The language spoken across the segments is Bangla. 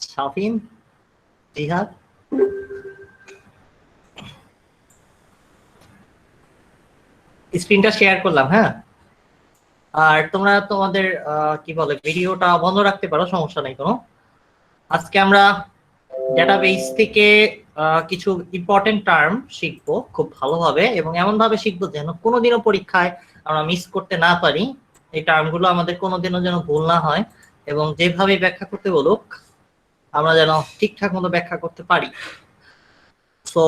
শাফিন, জিহাদ, স্ক্রিনটা শেয়ার করলাম। হ্যাঁ, আর তোমরা তোমাদের কি বলে ভিডিওটা বন্ধ রাখতে পারো, সমস্যা নাই কোনো। আজকে আমরা ডেটাবেস থেকে কিছু ইম্পর্টেন্ট টার্ম শিখবো খুব ভালোভাবে, এবং এমন ভাবে শিখবো যেন কোনোদিনও পরীক্ষায় আমরা মিস করতে না পারি। এই টার্মগুলো আমাদের কোনোদিনও যেন ভুল না হয়, এবং যেভাবে ব্যাখ্যা করতে বলুক আমরা যেন ঠিকঠাক মতো ব্যাখ্যা করতে পারি। সো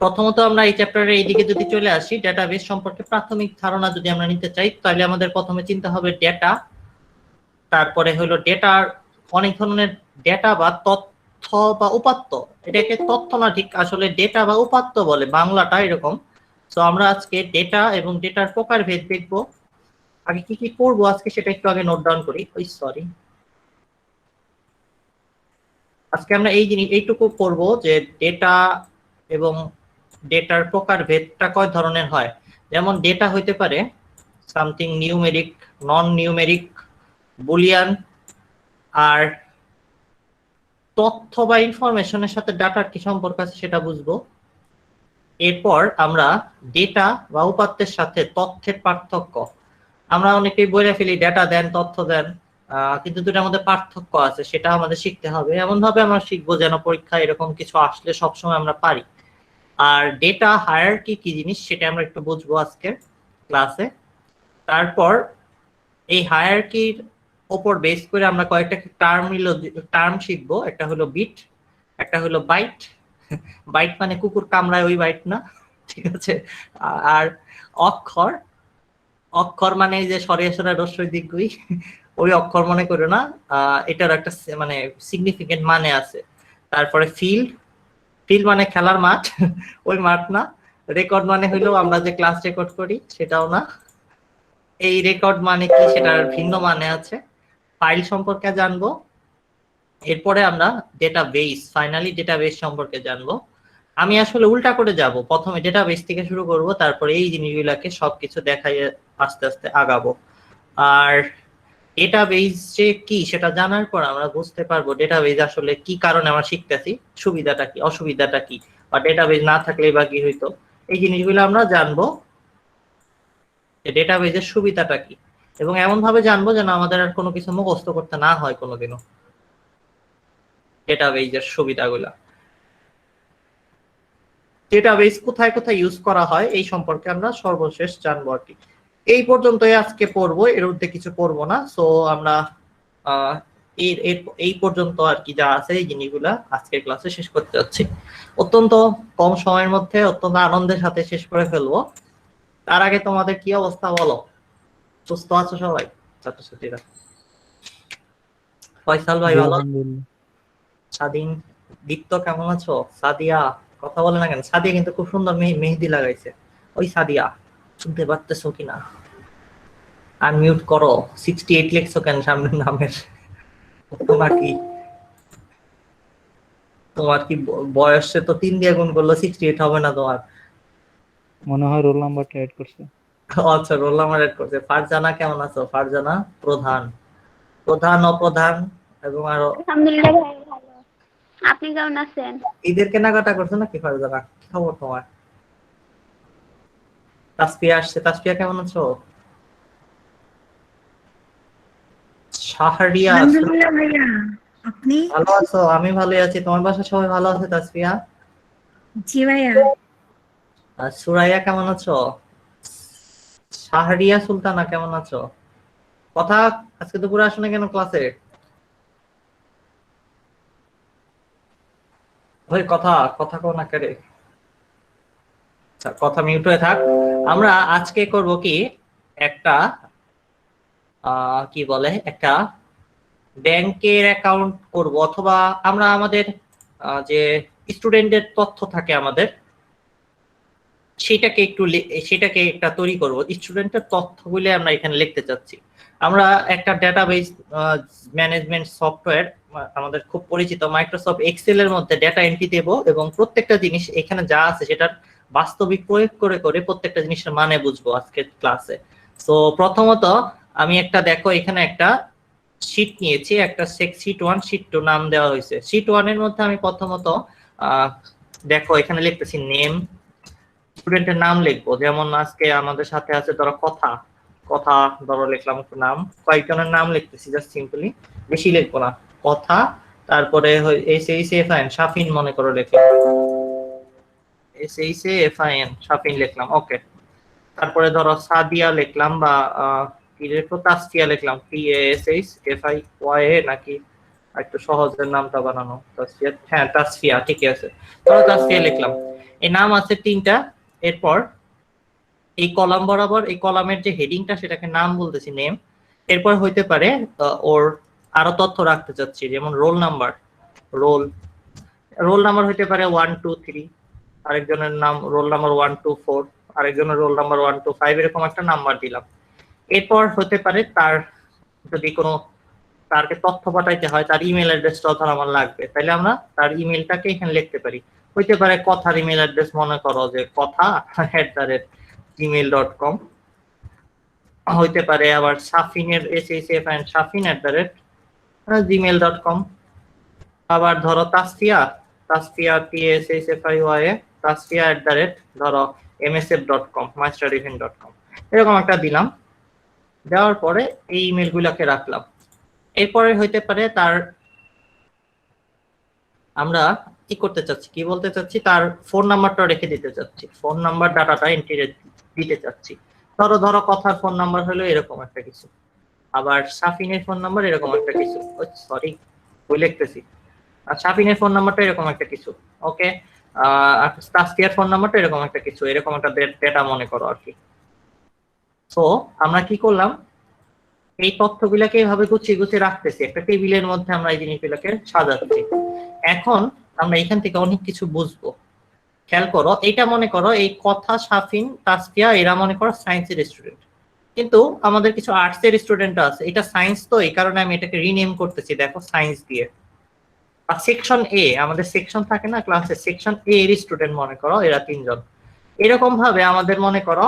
প্রথমত আমরা এই চ্যাপ্টারের এইদিকে যদি চলে আসি, ডেটাবেস সম্পর্কে প্রাথমিক ধারণা যদি আমরা নিতে চাই, তাহলে আমাদের প্রথমে চিন্তা হবে ডেটা। তারপরে হলো ডেটার অনেক ধরনের ডেটা বা তথ্য বা উপাত্ত। এটাকে তথ্য না, ঠিক আসলে ডেটা বা উপাত্ত বলে, বাংলাটা এরকম। তো আমরা আজকে ডেটা এবং ডেটার প্রকারভেদ দেখবো। আগে কি কি পড়বো আজকে সেটা একটু আগে নোট ডাউন করি। ওই সরি, আজকে আমরা এইটুকু পড়বো যে ডেটা এবং ডেটার প্রকারভেদটা কয় ধরনের হয়। যেমন ডেটা হইতে পারে সামথিং নিউমেরিক, নন নিউমেরিক, বুলিয়ান। আর তথ্য বা ইনফরমেশনের সাথে ডাটার কি সম্পর্ক আছে সেটা বুঝবো। এরপর আমরা ডেটা বা উপাত্তের সাথে তথ্যের পার্থক্য। আমরা অনেকেই বলে ফেলি ডেটা দেন, তথ্য দেন, কিন্তু দুটার মধ্যে পার্থক্য আছে, সেটা আমাদের শিখতে হবে। এমন ভাবে আমরা শিখবো যেন পরীক্ষা এরকম কিছু আসলে সবসময় আমরা পারি। আর ডেটা হায়ারার্কি কি জিনিস সেটা আমরা একটু বুঝবো আজকের ক্লাসে। তারপর এই হায়ারার্কির ওপর বেস করে আমরা কয়েকটা টার্ম শিখবো। একটা হলো বিট, একটা হলো বাইট। বাইট মানে কুকুর কামড়ায় ওই বাইট না, ঠিক আছে। আর অক্ষর, অক্ষর মানে এই যে সরিয়া সরা রস্যই দীর্ঘই, ওই অক্ষর মনে করো না। এটার একটা মানে সিগনিফিকেন্ট মানে আছে। তারপরে ফিল্ড, ফিল্ড মানে খেলার মাঠ, ওই মাঠ না। রেকর্ড মানে হইলো আমরা যে ক্লাস রেকর্ড করি সেটাও না। এই রেকর্ড মানে কি সেটার ভিন্ন মানে আছে। ফাইল সম্পর্কে জানবো। এরপরে আমরা ডেটাবেস, ফাইনালি ডেটাবেস সম্পর্কে জানবো। আমি আসলে উল্টা করে যাব, প্রথমে ডেটাবেস থেকে শুরু করব, তারপরে এই জিনিসগুলোকে সবকিছু দেখাই আস্তে আস্তে আগাবো। আর ডেটাবেস যে কি সেটা জানার পর আমরা বুঝতে পারবো ডেটাবেস আসলে কি কারণে আমরা শিখতেছি, সুবিধাটা কি, অসুবিধাটা কি, বা ডেটাবেস না থাকলে বা কি হইতো। এই জিনিসগুলো আমরা জানবো, যে ডেটাবেসের সুবিধাটা কি, এবং এমন ভাবে জানবো যেন আমাদের আর কোনো কিছু মুখস্থ করতে না হয় কোনোদিনও। ডেটাবেসের সুবিধাগুলা, ডেটাবেস কোথায় কোথায় ইউজ করা হয় এই সম্পর্কে আমরা সর্বশেষ জানবো আর কি। এই পর্যন্তই আজকে পড়বো, এর মধ্যে কিছু পড়বো না। সো আমরা এই পর্যন্ত আর কি যা আছে এই জিনিসগুলা আজকের ক্লাসে শেষ করতে যাচ্ছি। অত্যন্ত কম সময়ের মধ্যে অত্যন্ত আনন্দের সাথে শেষ করে ফেলবো। তার আগে তোমাদের কি অবস্থা বলো? সুস্থ আছো সবাই ছাত্রছাত্রীরা? ফয়সাল ভাই ভালো? স্বাধীন, দীপ্ত কেমন আছো? সাদিয়া কথা বলে না কেন? সাদিয়া কিন্তু খুব সুন্দর মেহেদি লাগাইছে। ওই সাদিয়া, শুনতে পারতেছো কিনা? আনমিউট করো। 68 লিখছো কেন সামনের নামের? তোমার কি, তোমার কি বয়সে তো 3 দিয়ে গুণ করলো, 68 হবে না তোমার? মনে হয় রোল নাম্বারটা এড করছে। আচ্ছা, রোল নাম্বার এড করছে। ফারজানা কেমন আছো? ফারজানা প্রধান, প্রধান অপ্রধান এবং আরো। আলহামদুলিল্লাহ ভাই, ভালো। আপনি কেমন আছেন? ঈদের কেনাকাটা করছো নাকি ফারজানা? কি খবর তোমার? তাসফিয়া আসছে, তাসফিয়া কেমন আছো? শাহরিয়া, আলহামদুলিল্লাহ ভাইয়া, আপনি? ভালো আছো? আমি ভালোই আছি। তোমার বাসায় সবাই ভালো আছে তাসফিয়া? জি ভাইয়া। আর সুরাইয়া কেমন আছো? শাহরিয়া সুলতানা কেমন আছো? কথা, আজকে দুপুরে আসো না কেন ক্লাসে? ভাই কথা, কথা কো না করে। আচ্ছা, কথা মিউট হয়ে থাক। আমরা আজকে করব কি, একটা কি বলে, একটা ব্যাংকের অ্যাকাউন্ট করব, অথবা আমরা আমাদের যে স্টুডেন্টের তথ্য থাকে আমাদের, সেটাকে একটা তৈরি করব। স্টুডেন্টের তথ্যগুলো আমরা এখানে লিখতে চাচ্ছি। আমরা একটা ডেটাবেস ম্যানেজমেন্ট সফটওয়্যার আমাদের খুব পরিচিত মাইক্রোসফট এক্সেল এর মধ্যে ডেটা এন্ট্রি দেব, এবং প্রত্যেকটা জিনিস এখানে যা আছে সেটার বাস্তবিক প্রয়োগ করে করে প্রত্যেকটা জিনিসের মানে বুঝবো আজকের ক্লাসে। তো প্রথমত আমি একটা, দেখো এখানে একটা শীট নিয়েছি, একটা শীট 1 শীট 2 নাম দেওয়া হয়েছে। শীট 1 এর মধ্যে আমি প্রথমত দেখো এখানে লিখতেছি নেম, স্টুডেন্টের নাম লিখবো। যেমন আজকে আমাদের সাথে আছে ধরো কথা, কথা ধরো লিখলাম একটু নাম, কয়েকজনের নাম লিখতেছি জাস্ট সিম্পলি, বেশি লিখবো না। কথা, তারপরে SHAFIN শাফিন মনে করো লিখলাম, SHAFIN শাফিন লিখলাম, ওকে। তারপরে ধরো সাদিয়া লিখলাম, বা কি লিখবো, তাসফিয়া লিখলাম, TASHFIYA নাকি একটু সহজের নামটা বানানো, তাসফিয়া, হ্যাঁ তাসফিয়া, ঠিকই আছে, ধরো তাসফিয়া লিখলাম। এই নাম আছে 3টা। এরপর এই কলাম বরাবর এই কলামের যে হেডিংটা সেটাকে নাম বলতেছি, নেম। এরপর হইতে পারে ওর আরো তথ্য রাখতে চাচ্ছি, যেমন রোল নাম্বার, রোল নাম্বার হইতে পারে 1 2 3, আরেকজনের নাম রোল নাম্বার 1 2 4, আরেকজনের রোল নাম্বার 1 2 5, এরকম একটা নাম্বার দিলাম। এরপর হতে পারে তার যদি কোনো তারকে তথ্য পাঠাইতে হয়, তার ইমেল অ্যাড্রেসটা ধর আমার লাগবে, তাহলে আমরা তার ইমেলটাকে এখানে লিখতে পারি। হইতে পারে কথার ইমেল অ্যাড্রেস, মনে করো যে কথা@gmail.com, হইতে পারে আবার সাফিনের SHAFIN শাফিন@gmail.com, আবার ধরো তাসফিয়া TASHFIYA তাসফিয়া ধরো msf.com mystudyfin.com, এরকম একটা দিলাম। দেওয়ার পরে এই ইমেল গুলাকে রাখলাম। এরপরে হইতে পারে তার আমরা কি করতে চাচ্ছি, কি বলতে চাচ্ছি, তার ফোন নাম্বারটা রেখে দিতে চাচ্ছি, ফোন নাম্বার ডাটাটা এন্ট্রি দিতে চাচ্ছি। ধরো কথার ফোন নাম্বার হলো এরকম একটা কিছু, আবার শাফিনের ফোন নাম্বার এরকম একটা কিছু, সরি ভুল লিখতেছি, আর শাফিনের ফোন নাম্বারটা এরকম একটা কিছু, ওকে। তাসফিয়ার ফোন নাম্বারটা এরকম একটা কিছু, এরকম একটা ডেটা মনে করো আর কি। তো আমরা কি করলাম, এই তথ্যগুলোকে এইভাবে গুছিয়ে গুছিয়ে রাখতেছি একটা টেবিলের মধ্যে, আমরা এই জিনিসগুলোকে সাজাচ্ছি। এখন আমরা এখান থেকে অনেক কিছু বুঝবো। খেয়াল করো, এটা মনে করো এই কথা, শাফিন, তাসফিয়া এরা মনে করো সায়েন্সের স্টুডেন্ট, কিন্তু আমাদের কিছু আর্টসের স্টুডেন্ট আছে, এটা সায়েন্স তো এই কারণে আমি এটাকে রিনেম করতেছি, দেখো সায়েন্স দিয়ে। আর সেকশন এ, আমাদের সেকশন থাকে না ক্লাসে, সেকশন এ এর স্টুডেন্ট মনে করো এরা 3 জন। এরকম ভাবে আমাদের মনে করো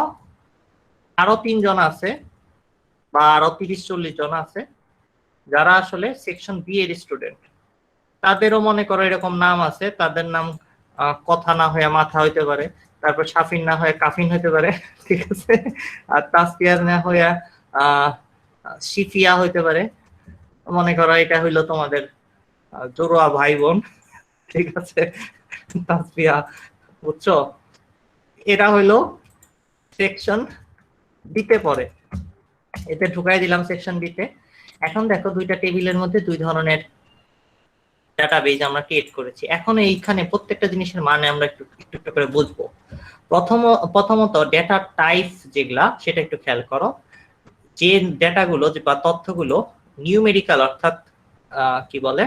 আরো 3 জন আছে, বা আরো 30-40 জন আছে যারা আসলে সেকশন বি এর স্টুডেন্ট। তাদেরও মনে করো এরকম নাম আছে, তাদের নাম কথা না হয়ে মাথা হইতে পারে, তারপর শাফিন না হয়ে কাফিন হইতে পারে, ঠিক আছে, আর তাসফিয়া না হয়ে শিফিয়া হইতে পারে। মনে করো এটা হইলো তোমাদের জোড়া ভাই বোন, ঠিক আছে, তাসফিয়া, বুঝছো, এটা হইলো সেকশন বিতে পড়ে, এতে ঢুকাই দিলাম সেকশন বিতে। এখন দেখো দুইটা টেবিলের মধ্যে 2 ধরনের ডাটাবেজ আমরা ক্রিয়েট করেছি। এখন এইখানে প্রত্যেকটা জিনিসের মানে আমরা একটু একটু করে বুঝবো। প্রথমত ডেটা টাইপ যেগুলা সেটা একটু খেয়াল করো, যে ডেটাগুলো বা তথ্যগুলো নিউমেরিক্যাল, অর্থাৎ কি বলে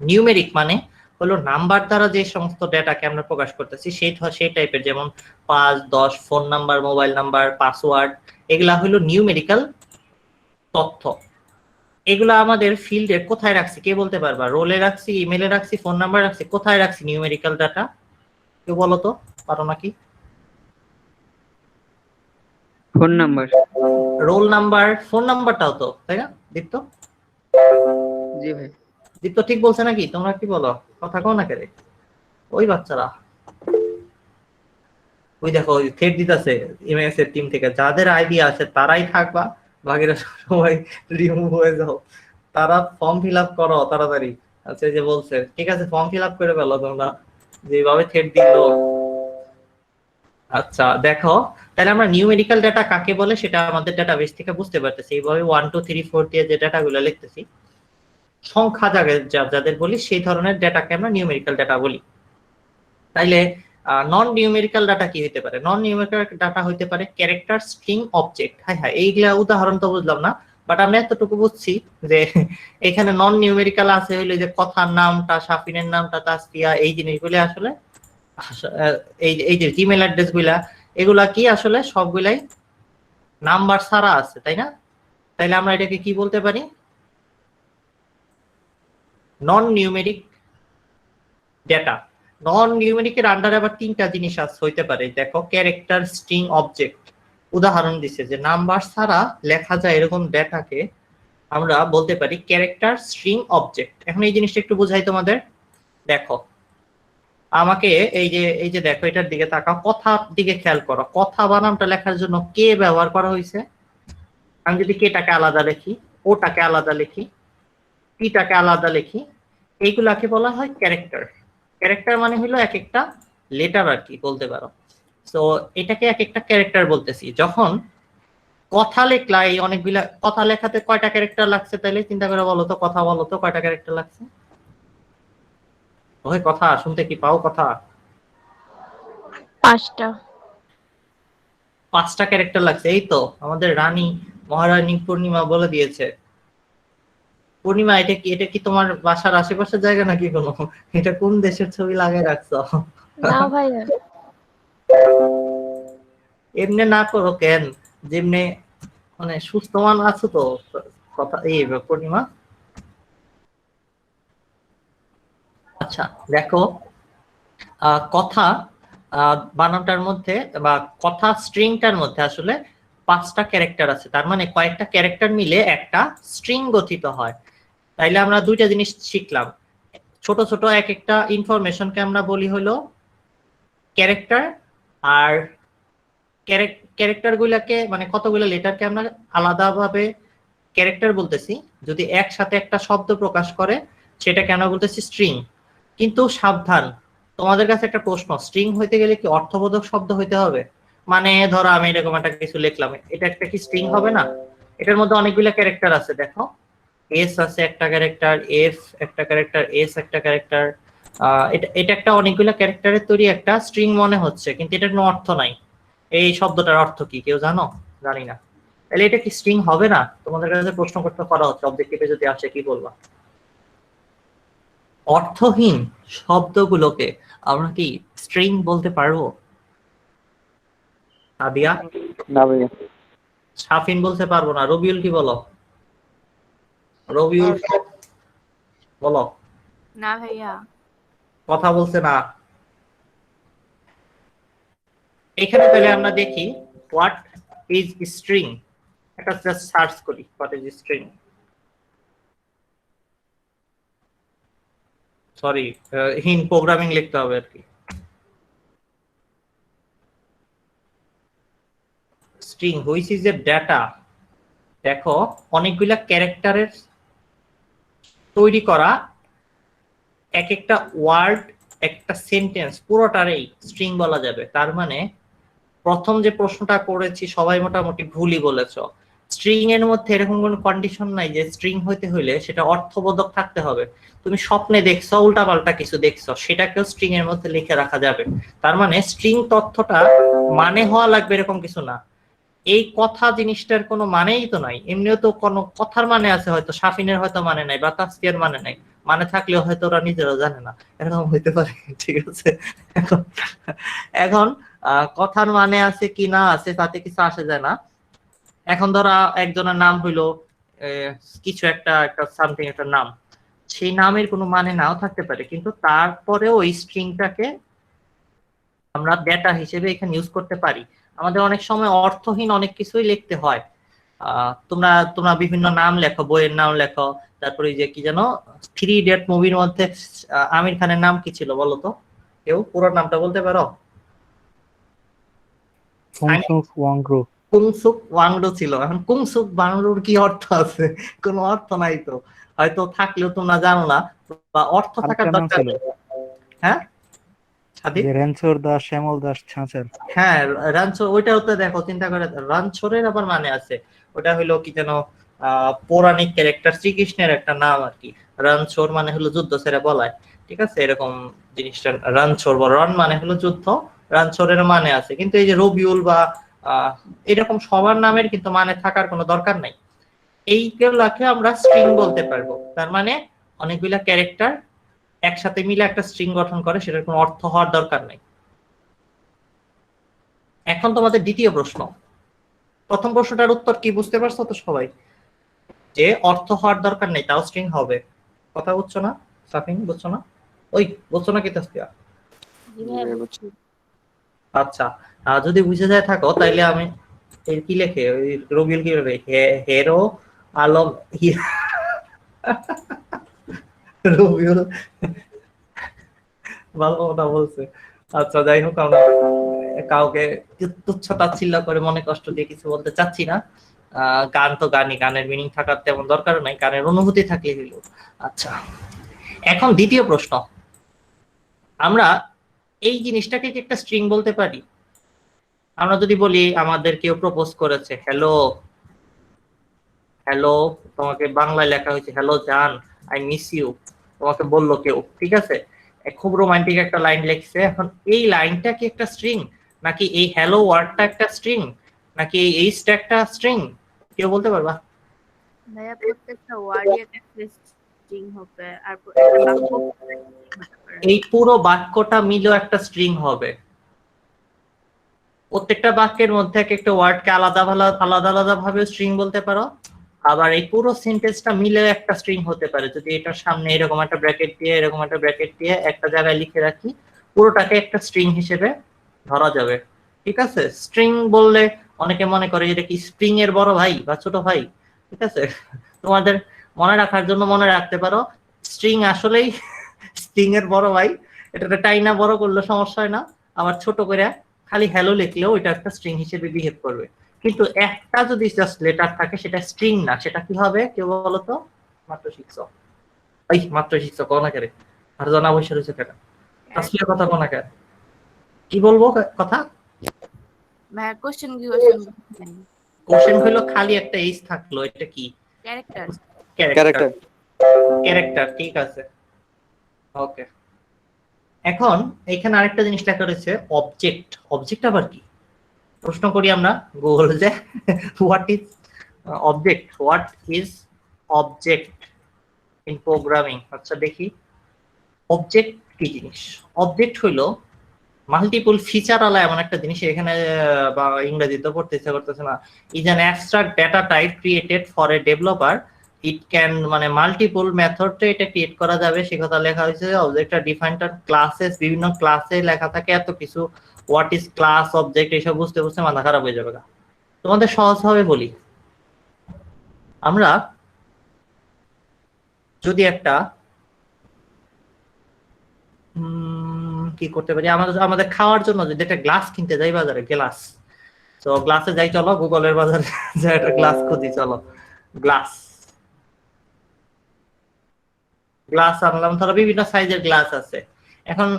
নিউমেরিক মানে হলো নাম্বার দ্বারা যে সমস্ত ডেটাকে আমরা প্রকাশ করতেছি সেই টাইপের, যেমন 5 10 phone number, mobile number, password, এগুলা হলো নিউমেরিক্যাল তথ্য। এগুলা আমাদের ফিল্ডে কোথায় রাখছি কে বলতে পারবা? রোলে রাখছি, ইমেলে রাখছি, ফোন নাম্বার রাখছি, কোথায় রাখছি নিউমেরিক্যাল ডাটা? কেউ বলো তো, পারো নাকি? Phone number, roll number, phone নাম্বারটাও তো, তাই না দীপ্ত? জি ভাই। দীপ্ত ঠিক বলছে নাকি? তোমরা কি বলো, কথা কও না কেরে ওই বাচ্চারা? ওই দেখো থ্রেড দিতেছে এমএস এর টিম থেকে, যাদের আইডিয়া আছে তারাই থাকবা, বাকিরা সবাই রিমুভ হয়ে যাও। তারা ফর্ম ফিল আপ করো তাড়াতাড়ি। আচ্ছা যে বলছে ঠিক আছে, ফর্ম ফিল আপ করে ফেলো তোমরা, যেভাবে থ্রেড দিল। আচ্ছা দেখো, তাহলে আমরা নিউমেরিক্যাল ডাটা কাকে বলে সেটা আমাদের ডাটাবেস থেকে বুঝতে পারতেছি। এইভাবে 1 2 3 4 দিয়ে যে ডাটাগুলো লিখতেছি, সংখ্যা যাদের বলি সেই ধরনের ডাটাকে আমরা নিউমেরিক্যাল ডাটা বলি। তাইলে নন নিউমেরিক্যাল ডাটা কি হতে পারে? নন নিউমেরিক্যাল ডাটা হইতে পারে ক্যারেক্টার, স্ট্রিং, অবজেক্ট। হ্যাঁ হ্যাঁ, এইগুলা উদাহরণ তো বুঝলাম না, বাট আমরা এতটুকু বুঝছি যে এখানে নন নিউমেরিক্যাল আছে হইলে যে কথার নামটা, শাফিনের নামটা, তাসফিয়া, এই জিনিসগুলো আসলে এই যে জিমেল অ্যাড্রেস গুলা, এগুলা কি আসলে সবগুলাই নাম্বার ছাড়া আছে, তাই না? তাইলে আমরা এটাকে কি বলতে পারি? নন নিউমেরিক ডেটা। নন নিউমেরিকের আন্ডারে আবার 3টা জিনিস হইতে পারে, দেখো ক্যারেক্টার, স্ট্রিং, অবজেক্ট। উদাহরণ দিছে যে নাম্বার ছাড়া লেখা যায় এরকম ডেটাকে আমরা বলতে পারি ক্যারেক্টার, স্ট্রিং, অবজেক্ট। এখন এই জিনিসটা একটু বুঝাই তোমাদের। দেখো আমাকে এই যে দেখো এটার দিকে তাকাও, কথার দিকে খেয়াল করো। কথা বানানটা লেখার জন্য কে ব্যবহার করা হয়েছে? আমি যদি কেটাকে আলাদা লিখি, ওটাকে আলাদা লিখি, টিটাকে আলাদা লিখি, এইগুলাকে বলা হয় ক্যারেক্টার। ক্যারেক্টার মানে হলো এক একটা লেটার আর কি বলতে পারো। তো এটাকে এক একটা ক্যারেক্টার বলতেছি। যখন কথা লেখলা, এই অনেকগুলা কথা লেখাতে কয়টা ক্যারেক্টার লাগছে তাইলে চিন্তা করে বলো তো, কথা বলো তো কয়টা ক্যারেক্টার লাগছে? ওই কথা শুনতে কি পাও? কথা 5টা। 5টা ক্যারেক্টার লাগছে। এই তো আমাদের রানী মহারানী পূর্ণিমা বলে দিয়েছে। পূর্ণিমা, এটা কি তোমার বাসার আশেপাশের জায়গা নাকি কোনো? এটা কোন দেশের ছবি লাগাই রাখছো? না ভাইয়া। এমনি না করো কেন? যেমনি মানে সুস্থ মান আছো তো কথা এই পূর্ণিমা। আচ্ছা দেখো, কথা বানানটার মধ্যে বা কথা স্ট্রিংটার মধ্যে আসলে 5টা ক্যারেক্টার আছে। তার মানে কয়েকটা ক্যারেক্টার মিলে একটা স্ট্রিং গঠিত হয়। তাইলে আমরা দুইটা জিনিস শিখলাম। ছোট ছোট এক একটা ইনফরমেশনকে আমরা বলি হলো ক্যারেক্টার, আর ক্যারেক্টার গুলাকে মানে কতগুলো লেটারকে আমরা আলাদাভাবে ক্যারেক্টার বলতেছি। যদি একসাথে একটা শব্দ প্রকাশ করে সেটাকে আমরা বলতেছি স্ট্রিং। কিন্তু সাবধান, তোমাদের কাছে একটা প্রশ্ন, স্ট্রিং হইতে গেলে কি অর্থবোধক শব্দ হইতে হবে? মানে ধরো আমি এরকম একটা কিছু লিখলাম, এটা একটা কি স্ট্রিং হবে না? এটার মধ্যে অনেকগুলো ক্যারেক্টার আছে, দেখো এস আছে একটা ক্যারেক্টার, এফ একটা ক্যারেক্টার, এস একটা ক্যারেক্টার। এটা একটা অনেকগুলো ক্যারেক্টারের তৈরি একটা স্ট্রিং মনে হচ্ছে, কিন্তু এটার কোনো অর্থ নাই। এই শব্দটার অর্থ কি কেউ জানো? জানি না। তাহলে এটা কি স্ট্রিং হবে না? তোমাদের কাছে প্রশ্ন করতে করা হচ্ছে, অবজেক্টিভে যদি আসে কি বলবা? অর্থহীন শব্দগুলোকে আমরা কি স্ট্রিং বলতে পারবো? সাদিয়া? না ভাইয়া। শাফিন বলতে পারবো না। রবিউল কি বলো? রবিউল বলো। না ভাইয়া। কথা বলছে না। এখানে তাহলে আমরা দেখি হোয়াট ইজ স্ট্রিং। একটা জাস্ট সার্চ করি হোয়াট ইজ স্ট্রিং। সরি, হিন প্রোগ্রামিং লিখতে হবে আর কি। String which is a data. দেখো অনেকগুলা ক্যারেক্টারের তৈরি করা এক একটা ওয়ার্ড, একটা সেন্টেন্স পুরোটারই স্ট্রিং বলা যাবে। তার মানে প্রথম যে প্রশ্নটা করেছি সবাই মোটামুটি ভুলই বলেছ। স্ট্রিং এর মধ্যে এরকম কোনো কন্ডিশন নাই যে স্ট্রিং হইতে হইলে সেটা অর্থবোধক থাকতে হবে। তুমি স্বপ্নে দেখছো, উল্টাপাল্টা কিছু দেখছো, সেটাকেও স্ট্রিং এর মধ্যে লিখে রাখা যাবে। তার মানে স্ট্রিং তথ্যটা মানে হওয়া লাগবে এরকম কিছু না। এই কথা জিনিসটার কোনো মানেই তো নাই। এমনিও তো কোনো কথার মানে আছে, হয়তো শাফিনের হয়তো মানে নাই বা তাসফিয়ার মানে নাই, মানে থাকলেও হয়তো ওরা নিজেরাও জানে না, এরকম হইতে পারে। ঠিক আছে, এখন এখন কথার মানে আছে কি না আছে তাতে কিছু আসে যায় না। এখন ধরা একজনের নাম হইলো কিছু একটা একটা সামথিং একটা নাম, সেই নামের কোনো মানে নাও থাকতে পারে, কিন্তু তারপরেও ওই স্ট্রিংটাকে আমরা ডেটা হিসেবে এখানে ইউজ করতে পারি। আমাদের অনেক সময় অর্থহীন অনেক কিছুই লিখতে হয়। তোমরা তোমরা বিভিন্ন নাম লেখো, বইয়ের নাম লেখো, তারপরে যে কি যেন 3 ইডিয়ট মুভির মধ্যে আমির খানের নাম কি ছিল বলো তো? কেউ পুরো নামটা বলতে পারো? ফুংসুক ওয়াংরু। কুংসুক ওয়াংডো ছিল। এখন কুংসুক ওয়াংডোর কি অর্থ আছে? কোনো অর্থ নাই তো, হয়তো থাকলেও তোমরা জানো না বা অর্থ থাকার আরেকটা নাম দরকার ছিল নেই। হ্যাঁ সাদিক? যে রেঞ্চোর দাস, শ্যামল দাস ছাঁচের। হ্যাঁ রানছোড়, ওইটাও তো দেখো চিন্তা করে, রানছোড়ের আবার মানে আছে। ওটা হলো কি যেন পৌরাণিক ক্যারেক্টার, শ্রীকৃষ্ণের একটা নাম আর কি। রানছোড় মানে হলো যুদ্ধ ছেড়ে বলায়। ঠিক আছে, এরকম জিনিসটা রানছোড় বা রন মানে হলো যুদ্ধ, রানছোড়ের মানে আছে। কিন্তু এই যে রবিউল বা এরকম সবার নামের কিন্তু মানে থাকার কোনো দরকার নাই। এইগুলাকে আমরা স্ট্রিং বলতে পারবো। তার মানে অনেকগুলা ক্যারেক্টার একসাথে মিলে একটা স্ট্রিং গঠন করে, সেটার কোনো অর্থ হওয়ার দরকার নাই। এখন তোমাদের দ্বিতীয় প্রশ্ন। প্রথম প্রশ্নটার উত্তর কি বুঝতে পারছো তো সবাই? যে অর্থ হওয়ার দরকার নেই, তাও স্ট্রিং হবে। কথা বুঝছো না সাফিন? বুঝছো না? ওই বুঝছো না কি তাসফিয়া? আচ্ছা, যদি বুঝে যায় থাকো তাইলে আমি এই কি লেখে ওই রবিউল কি বলবে, হেরো আলম রবিউল ভালো কথা বলছে। আচ্ছা যাই হোক, আমরা কাউকে তুচ্ছ তাচ্ছিল্য করে মনে কষ্ট দিয়ে কিছু বলতে চাচ্ছি না। গান তো গানই, গানের মিনিং থাকার তেমন দরকার নাই, গানের অনুভূতি থাকলে হইল। আচ্ছা, এখন দ্বিতীয় প্রশ্ন, আমরা এই জিনিসটাকে কি একটা স্ট্রিং বলতে পারি? আমরা যদি বলি আমাদের কেউ প্রপোজ করেছে, হ্যালো হ্যালো, তোমাকে বাংলায় লেখা হয়েছে হ্যালো জান, আই মিস ইউ, তোমাকে বললো কেউ, ঠিক আছে, খুব রোমান্টিক একটা লাইন লিখছে। এখন এই লাইনটা কি একটা স্ট্রিং, নাকি এই হ্যালো ওয়ার্ডটা একটা স্ট্রিং, নাকি এই এইচটা একটা স্ট্রিং? কেউ বলতে পারবা? ভাইয়া প্রত্যেকটা ওয়ার্ডই একটা স্ট্রিং হবে, আর একটা বাক্য হতে পারে। এই পুরো বাক্যটা মিলেও একটা স্ট্রিং হবে। প্রত্যেকটা বাক্যের মধ্যে এক একটা ওয়ার্ডকে আলাদা আলাদা আলাদা ভাবে স্ট্রিং বলতে পারো, আবার এই পুরো সেন্টেন্সটা মিলেও একটা স্ট্রিং হতে পারে। যদি এটার সামনে এরকম একটা ব্র্যাকেট দিয়ে এরকম একটা ব্র্যাকেট দিয়ে একটা জায়গায় লিখে রাখি, পুরোটাকে একটা স্ট্রিং হিসেবে ধরা যাবে। ঠিক আছে, স্ট্রিং বললে অনেকে মনে করে এটা কি স্প্রিং এর বড় ভাই বা ছোট ভাই। ঠিক আছে, তোমাদের মনে রাখার জন্য মনে রাখতে পারো, স্ট্রিং আসলেই স্প্রিং এর বড় ভাই। এটা টাইনা বড় করলে সমস্যা হয় না, আবার ছোট করে খালি হ্যালো লিখলেও এটা একটা স্ট্রিং হিসেবে বিহেভ করবে। কিন্তু একটা যদি জাস্ট লেটার থাকে সেটা স্ট্রিং না, সেটা কি হবে কেউ বলো তো? মাত্র শিখছো, এই মাত্র শিখছো কোনা করে, আর জানা বসে রয়েছে কেন? আসলে কথা কোনা করে কি বলবো কথা? ভাইয়া কোশ্চেন কি কোশ্চেন? কোশ্চেন হলো খালি একটা এইচ থাকলো, এটা কি? ক্যারেক্টার। ক্যারেক্টার। ক্যারেক্টার, ঠিক আছে, ওকে। এখন এখানে আরেকটা জিনিস লেখা রয়েছে অবজেক্ট। অবজেক্ট আবার কি? প্রশ্ন করি আমরা গুগল যে what is object, what is object in programming. আচ্ছা দেখি অবজেক্ট কি জিনিস। অবজেক্ট হইলো মাল্টিপল ফিচার আলা এমন একটা জিনিস, এখানে বা ইংরেজিতে পড়তে ইচ্ছা করতেছে না, is an abstract data type created for a developer, it can মানে মাল্টিপল মেথডে এটা ক্রিয়েট করা যাবে, সে কথা লেখা হয়েছে। অবজেক্টটা ডিফাইন্ড ক্লাসেস, বিভিন্ন ক্লাসে লেখা থাকে এত কিছু, হোয়াট ইজ ক্লাস অবজেক্ট এসব বুঝতে বুঝতে মাথা খারাপ হয়ে যাবে। তোমাদের সহজভাবে বলি, আমরা যদি একটা কি করতে পারি, আমাদের আমাদের খাওয়ার জন্য যদি একটা গ্লাস কিনতে যাই বাজারে, গ্লাস, তো গ্লাসে যাই, চলো গুগলের বাজারে যাই একটা গ্লাস খুঁজি, চলো গ্লাস, গ্লাস আনলাম, ধরো বিভিন্ন সাইজের গ্লাস আছে। এখন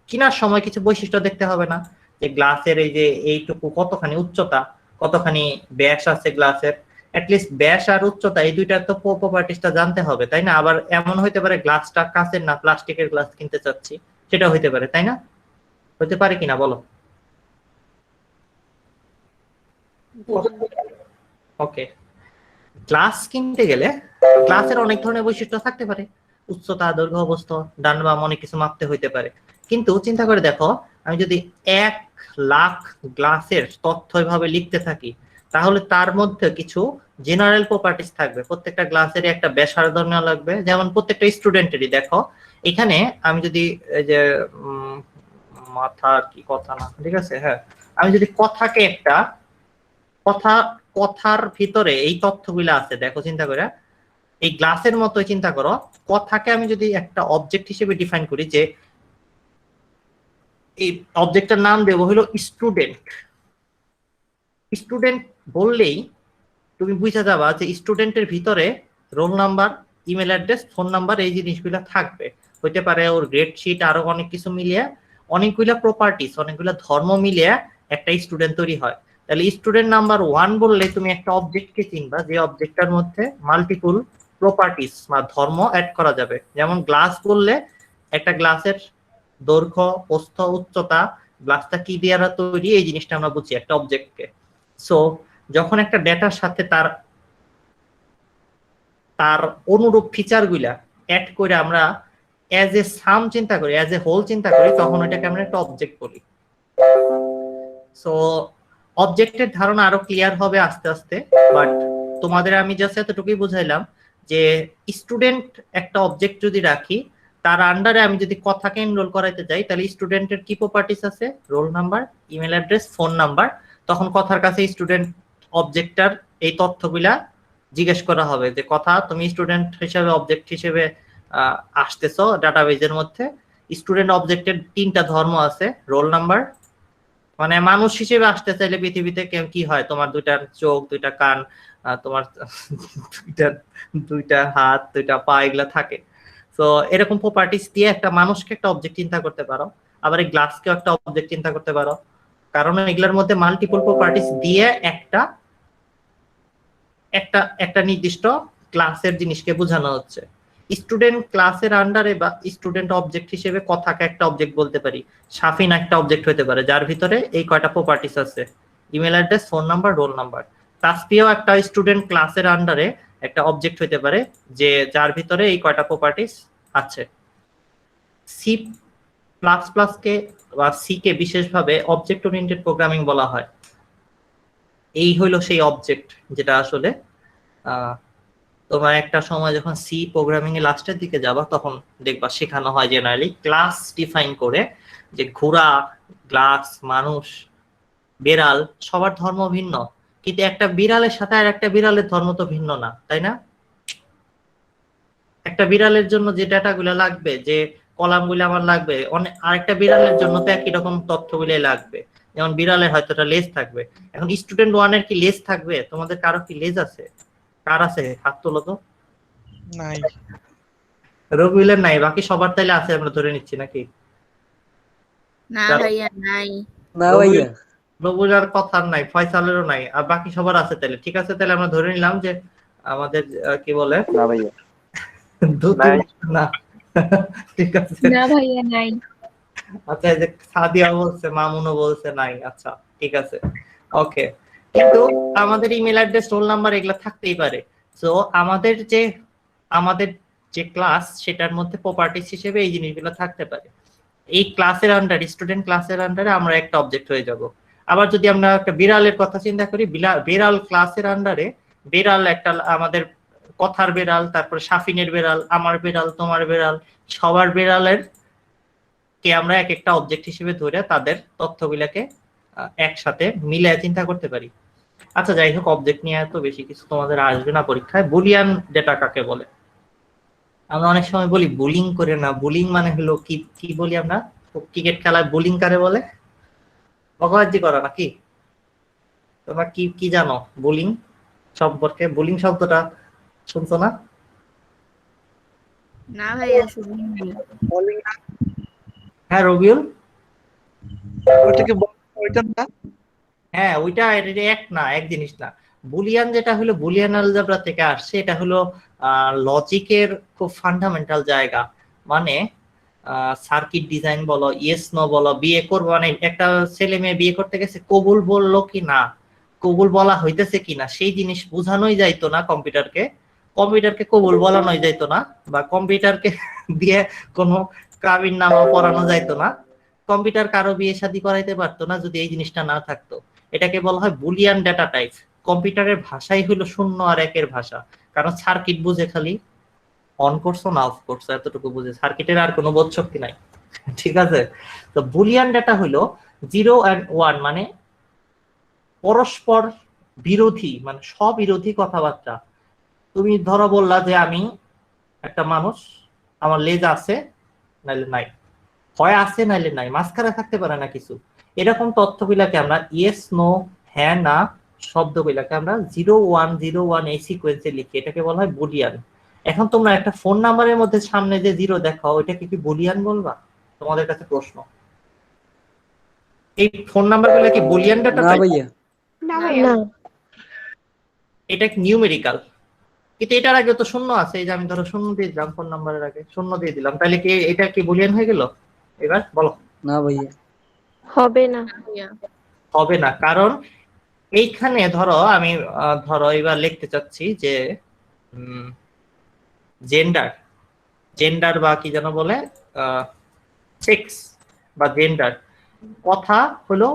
কেনার সময় কিছু বৈশিষ্ট্য দেখতে হবে না, যে গ্লাসের এই যে এইটুকু কতখানি উচ্চতা, কতখানি ব্যাস আছে গ্লাসের, অ্যাটলিস্ট ব্যাস আর উচ্চতা এই দুইটার তো প্রপার্টিসটা জানতে হবে, তাই না? আবার এমন হইতে পারে গ্লাসটা কাঁচের না প্লাস্টিকের গ্লাস কিনতে চাচ্ছি, সেটা হইতে পারে, তাই না? হইতে পারে কিনা বলো? ওকে, গ্লাস কিনতে গেলে গ্লাসের অনেক ধরনের বৈশিষ্ট্য থাকতে পারে, উচ্চতা, দৈর্ঘ্য, অবস্থ, ডান বাম অনেক কিছু মাপতে হইতে পারে। কিন্তু চিন্তা করে দেখো, আমি যদি 1,00,000 গ্লাসের তথ্য এভাবে লিখতে থাকি, তাহলে তার মধ্যে কিছু জেনারেল প্রপার্টিস থাকবে। প্রত্যেকটা গ্লাসেরই একটা ব্যাসার্ধ নেওয়া লাগবে, যেমন প্রত্যেকটা স্টুডেন্টেরই। দেখো এখানে আমি যদি এই যে মাথার কি কথা না, ঠিক আছে, হ্যাঁ, আমি যদি কথাকে একটা কথার ভিতরে এই তথ্যগুলো আছে, দেখো চিন্তা করে এই গ্লাসের মতো চিন্তা করো, কথাকে আমি যদি একটা অবজেক্ট হিসেবে ডিফাইন করি, যে এই অবজেক্টটার নাম দেবো হলো স্টুডেন্ট। স্টুডেন্ট বললেই তুমি বুঝে যাবা যে স্টুডেন্টের ভিতরে roll number, email address, phone number এই জিনিসগুলো থাকবে। হইতে পারে ওর গ্রেড শিট, আরো অনেক কিছু মিলিয়ে অনেকগুলা প্রপার্টিস, অনেকগুলা ধর্ম মিলিয়ে একটা স্টুডেন্ট তৈরি হয়। তাহলে স্টুডেন্ট নাম্বার 1 বললে তুমি একটা অবজেক্টকে চিনবা, যে অবজেক্টটার মধ্যে মাল্টিপল প্রপার্টিস বা ধর্ম অ্যাড করা যাবে। যেমন গ্লাস বললে একটা গ্লাসের দৈর্ঘ্য, প্রস্থ, উচ্চতা, গ্লাসটা কি দিয়ে তৈরি, এই জিনিসটা আমরা বুঝি একটা অবজেক্টকে। সো যখন একটা ডেটার সাথে তার তার অনুরূপ ফিচার গুলা অ্যাড করে আমরা অ্যাজ এ সাম চিন্তা করি, অ্যাজ এ হোল চিন্তা করি, তখন ওইটাকে আমরা একটা অবজেক্ট বলি। সো অবজেক্টের ধারণা আরো ক্লিয়ার হবে আস্তে আস্তে, বাট তোমাদের আমি জাস্ট এতটুকুই বুঝাইলাম যে স্টুডেন্ট একটা অবজেক্ট যদি রাখি, তার আন্ডারে আমি যদি কথাকে এনরোল করাইতে চাই, তাহলে স্টুডেন্টের কি প্রপার্টিস আছে, roll number, email address, phone number, তখন কথার কাছে স্টুডেন্ট অবজেক্টটার এই তথ্যগুলা জিজ্ঞেস করা হবে যে কথা তুমি স্টুডেন্ট হিসেবে অবজেক্ট হিসেবে আসতেছো ডাটাবেজের মধ্যে। স্টুডেন্ট অবজেক্টের 3টা ধর্ম আছে, রোল নাম্বার, মানে মানুষ হিসেবে আসতে চাইলে পৃথিবীতে কি হয়, তোমার 2টা চোখ, 2টা কান, তোমার দুইটা দুইটা হাত, 2টা পা, এগুলা থাকে। তো এরকম প্রপার্টিস দিয়ে একটা মানুষকে একটা অবজেক্ট চিন্তা করতে পারো, আবার এই গ্লাসকেও একটা অবজেক্ট চিন্তা করতে পারো, কারণ এগুলোর মধ্যে মাল্টিপল প্রপার্টিস দিয়ে একটা একটা একটা নির্দিষ্ট ক্লাসের জিনিসকে বোঝানো হচ্ছে। স্টুডেন্ট ক্লাসের আন্ডারে বা স্টুডেন্ট অবজেক্ট হিসেবে কথাকে একটা অবজেক্ট বলতে পারি, শাফিন একটা অবজেক্ট হতে পারে যার ভিতরে এই কয়টা প্রপার্টিস আছে, email address, phone number, roll number. তাসপিয়াও একটা স্টুডেন্ট ক্লাসের আন্ডারে একটা অবজেক্ট হতে পারে যে যার ভিতরে এই কয়টা প্রপার্টিস আছে। সি প্লাস প্লাস কে বা সি কে বিশেষভাবে অবজেক্ট ওরিয়েন্টেড প্রোগ্রামিং বলা হয়। এই হইলো সেই অবজেক্ট যেটা আসলে তোমার একটা সময় যখন সি প্রোগ্রামিং এর লাস্টের দিকে যাবা তখন দেখবা শেখানো হয় জেনারেলি ক্লাস ডিফাইন করে, যে ঘোড়া, গ্লাস, মানুষ, বিড়াল সবার ধর্ম ভিন্ন, কিন্তু একটা বিড়ালের সাথে আর একটা বিড়ালের ধর্ম তো ভিন্ন না, তাই না? একটা বিড়ালের জন্য যে ডাটাগুলো লাগবে, যে কলামগুলো আমার লাগবে, আরেকটা বিড়ালের জন্য তো একই রকম তথ্যগুলো লাগবে। যেমন বিড়ালের হয়তো একটা লেজ থাকবে, এখন স্টুডেন্ট 1 এর কি লেজ থাকবে? তোমাদের কারো কি লেজ আছে? কার আছে? হাত তোলো তো। নাই। রবিউলের নাই, বাকি সবার তাইলে আছে আমরা ধরে নিচ্ছি নাকি? না ভাইয়া নাই। না ভাইয়া। রবিউলের কথার নাই, ফয়সালেরও নাই, আর বাকি সবার আছে তাইলে। ঠিক আছে, তাহলে আমরা ধরে নিলাম যে আমাদের কি বলে না ভাইয়া। না ঠিক আছে। না ভাইয়া নাই। আচ্ছা, এই যে সাদিয়া বলছে, মামুনও বলছে নাই। আচ্ছা ঠিক আছে, ওকে। কিন্তু আমাদের ইমেল অ্যাড্রেস, রোল নাম্বার এগুলা থাকতেই পারে। সো আমাদের যে ক্লাস সেটার মধ্যে প্রপার্টিস হিসেবে এই জিনিসগুলো থাকতে পারে। এই ক্লাসের আন্ডারে, স্টুডেন্ট ক্লাসের আন্ডারে আমরা একটা অবজেক্ট হয়ে যাব। আবার যদি আমরা একটা বিড়ালের কথা চিন্তা করি, বিড়াল ক্লাসের আন্ডারে, বিড়াল একটা আমাদের কথার বিড়াল, তারপর শাফিনের বিড়াল, আমার বিড়াল, তোমার বিড়াল, সবার বিড়ালের কে আমরা এক একটা অবজেক্ট হিসেবে ধরে তাদের তথ্যগুলোকে একসাথে মিলে চিন্তা করতে পারি। আচ্ছা যাই হোক, অবজেক্ট নিয়ে এত বেশি কিছু তোমাদের আসবে না পরীক্ষায়। বুলিয়ান ডেটা কাকে বলে? আমরা অনেক সময় বলি বুলিং করে না, বুলিং মানে হলো কি কি বলি আমরা ক্রিকেট খেলায় বুলিং কারে বলে? অপরাধী করা নাকি? তোমরা কি কি জানো বুলিং সম্পর্কে? বুলিং শব্দটা শুনছো না? না ভাইয়া শুনিনি। হ্যাঁ রবিউল, ওইটাকে ওইটা না। হ্যাঁ ওইটা এক না, এক জিনিস না। বুলিয়ান যেটা হলো বুলিয়ান অ্যালজেব্রা থেকে আসছে, এটা হলো লজিকের খুব ফান্ডামেন্টাল জায়গা। মানে সার্কিট ডিজাইন বলো, ইয়েস নো বলো, বিয়ে করবো, মানে একটা ছেলে মেয়ে বিয়ে করতে গেছে, কবুল বললো কি না, কবুল বলা হইতেছে কিনা, সেই জিনিস বোঝানোই যাইতো না কম্পিউটারকে। কম্পিউটারকে কবুল বলানোই যাইতো না, বা কম্পিউটারকে দিয়ে কোনো কাবিন নামা পড়ানো যাইতো না। কম্পিউটার কারো বিয়ে শাদী করাইতে পারতো না যদি এই জিনিসটা না থাকতো। এটাকে বলা হয় বুলিয়ান ডেটা টাইপ। কম্পিউটারের ভাষাই হলো 0 আর 1 ভাষা, কারণ সার্কিট বুঝে খালি অন করছো না অফ করছো, এতটুকু বুঝে, সার্কিটের আর কোনো বোধ শক্তি নাই। ঠিক আছে, তো বুলিয়ান ডেটা হলো 0 and 1, মানে পরস্পর বিরোধী, মানে স্ববিরোধী কথাবার্তা। তুমি ধরো বললা যে আমি একটা মানুষ, আমার লেজ আছে নাইলে নাই, হয় আছে নাইলে নাই, মাঝখানে থাকতে পারে না কিছু। এরকম তথ্যগুলাকে আমরা ইয়েস নো, হ্যাঁ না শব্দগুলাকে আমরা 0101 এই সিকোয়েন্সে লিখি, এটাকে বলা হয় বুলিয়ান। এখন তোমরা একটা ফোন নাম্বারের মধ্যে সামনে যে 0 দেখাও, ওইটাকে কি বুলিয়ান বলবা? তোমাদের কাছে প্রশ্ন, এই ফোন নাম্বারগুলো কি বুলিয়ান ডেটা? না ভাইয়া। না ভাইয়া। এটা নিউমেরিক্যাল, কিন্তু এটার আগে তো 0 আছে। এই যে আমি ধরো 0 দিয়ে দিলাম, ফোন নাম্বারের আগে 0 দিয়ে দিলাম, তাহলে কি এটা কি বুলিয়ান হয়ে গেল? এবার বলো। না ভাইয়া। হবে না। ভাইয়া হবে না, কারণ এইখানে ধরো আমি ধরো এবার লিখতে চাচ্ছি যে জেন্ডার, জেন্ডার বা কি যেন বলে, সেক্স বা জেন্ডার, কথা হলো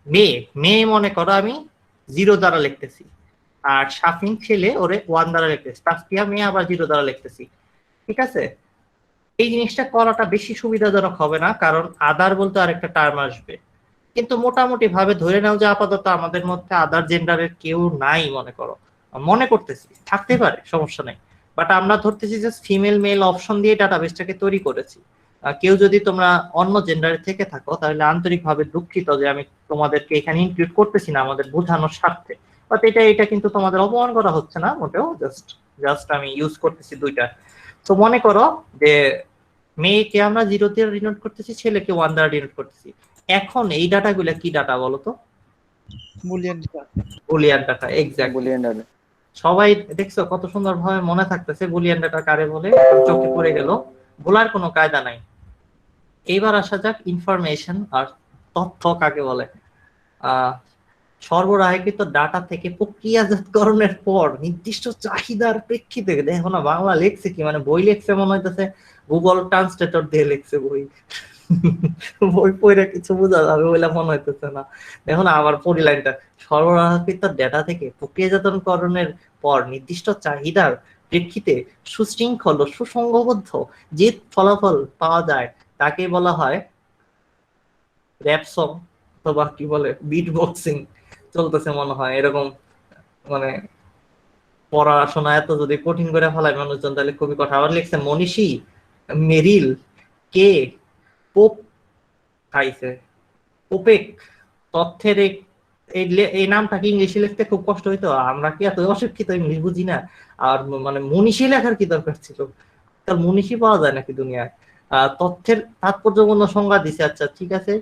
মেয়ে, মেয়ে মনে করো আমি 0 দ্বারা লিখতেছি, আর শাফিন ছেলে ওরে 1 দ্বারা লিখতেছি, তাসফিয়া মেয়ে আবার 0 দ্বারা লিখতেছি। ঠিক আছে, এই জিনিসটা করাটা বেশি সুবিধাজনক হবে না, কারণ আদার বলতে আরেকটা টার্ম আসবে। কিন্তু মোটামুটি ভাবে ধরে নাও যে আপাতত আমাদের মধ্যে আদার জেন্ডারের কেউ নাই, মনে করো মনে করতেছি, থাকতে পারে, সমস্যা নাই। বাট আমরা ধরতেছি যে ফিমেল মেল অপশন দিয়ে ডাটাবেসটাকে তৈরি করেছি। কেউ যদি তোমরা অন্য জেন্ডারে থেকে থাকো তাহলে আন্তরিকভাবে দুঃখিত যে আমি তোমাদেরকে এখানে ইনক্লুড করতেছি না আমাদের বোঝানোর স্বার্থে। বাট এটা কিন্তু তোমাদের অপমান করা হচ্ছে না মোটেও, জাস্ট আমি ইউজ করতেছি দুইটা। তো মনে করো যে মেয়েকে আমরা 0 দিয়ে ডিনোট করতেছি, ছেলেকে 1 দ্বারা ডিনোট করতেছি। এখন এই ডাটাগুলো কি ডাটা বলো তো? Boolean data. Boolean data, exact. Boolean data. সবাই দেখছো কত সুন্দরভাবে মনে থাকতেছে বুলিয়ান ডাটা কারে বলে, চোখে পড়ে গেল, ভোলার কোনো কায়দা নাই। এইবার আসা যাক ইনফরমেশন আর তথ্য কাকে বলে। সরবরাহকৃত ডাটা থেকে প্রক্রিয়াজাতকরণের পর নির্দিষ্ট চাহিদার প্রেক্ষিতে, দেখো না বাংলা লেখছে কি, মানে বই লেখছে মনে হইতেছে গুগল ট্রান্সলেটর দিয়ে লেখছে বই। বই পড়ে কিছু বোঝা যাবে বলে মনে হইতেছে না। দেখো না আবার পরি লাইনটা, সরবরাহকৃত ডেটা থেকে প্রক্রিয়াজাতকরণের পর নির্দিষ্ট চাহিদার প্রেক্ষিতে সুশৃঙ্খল ও সুসংঘবদ্ধ যে ফলাফল পাওয়া যায় তাকে বলা হয় র‍্যাপ সং, অথবা কি বলে বিট বক্সিং চলতেছে মনে হয় এরকম। মানে পড়াশোনা এত যদি কঠিন করে ফেলায় মানুষজন তাহলে খুবই কথা। আবার লিখছে মনীষী মেরিল কে পোপ খাইছে পোপেক তথ্যের এই নামটা কি ইংলিশে লিখতে খুব কষ্ট হইতো, আমরা কি এত অশিক্ষিত ইংলিশ বুঝি না? আর মানে মনীষী লেখার কি দরকার ছিল, তার মনীষী পাওয়া যায় নাকি দুনিয়ায়? তথ্যের তাৎপর্যপূর্ণ সংজ্ঞা দিছে, আচ্ছা ঠিক আছে।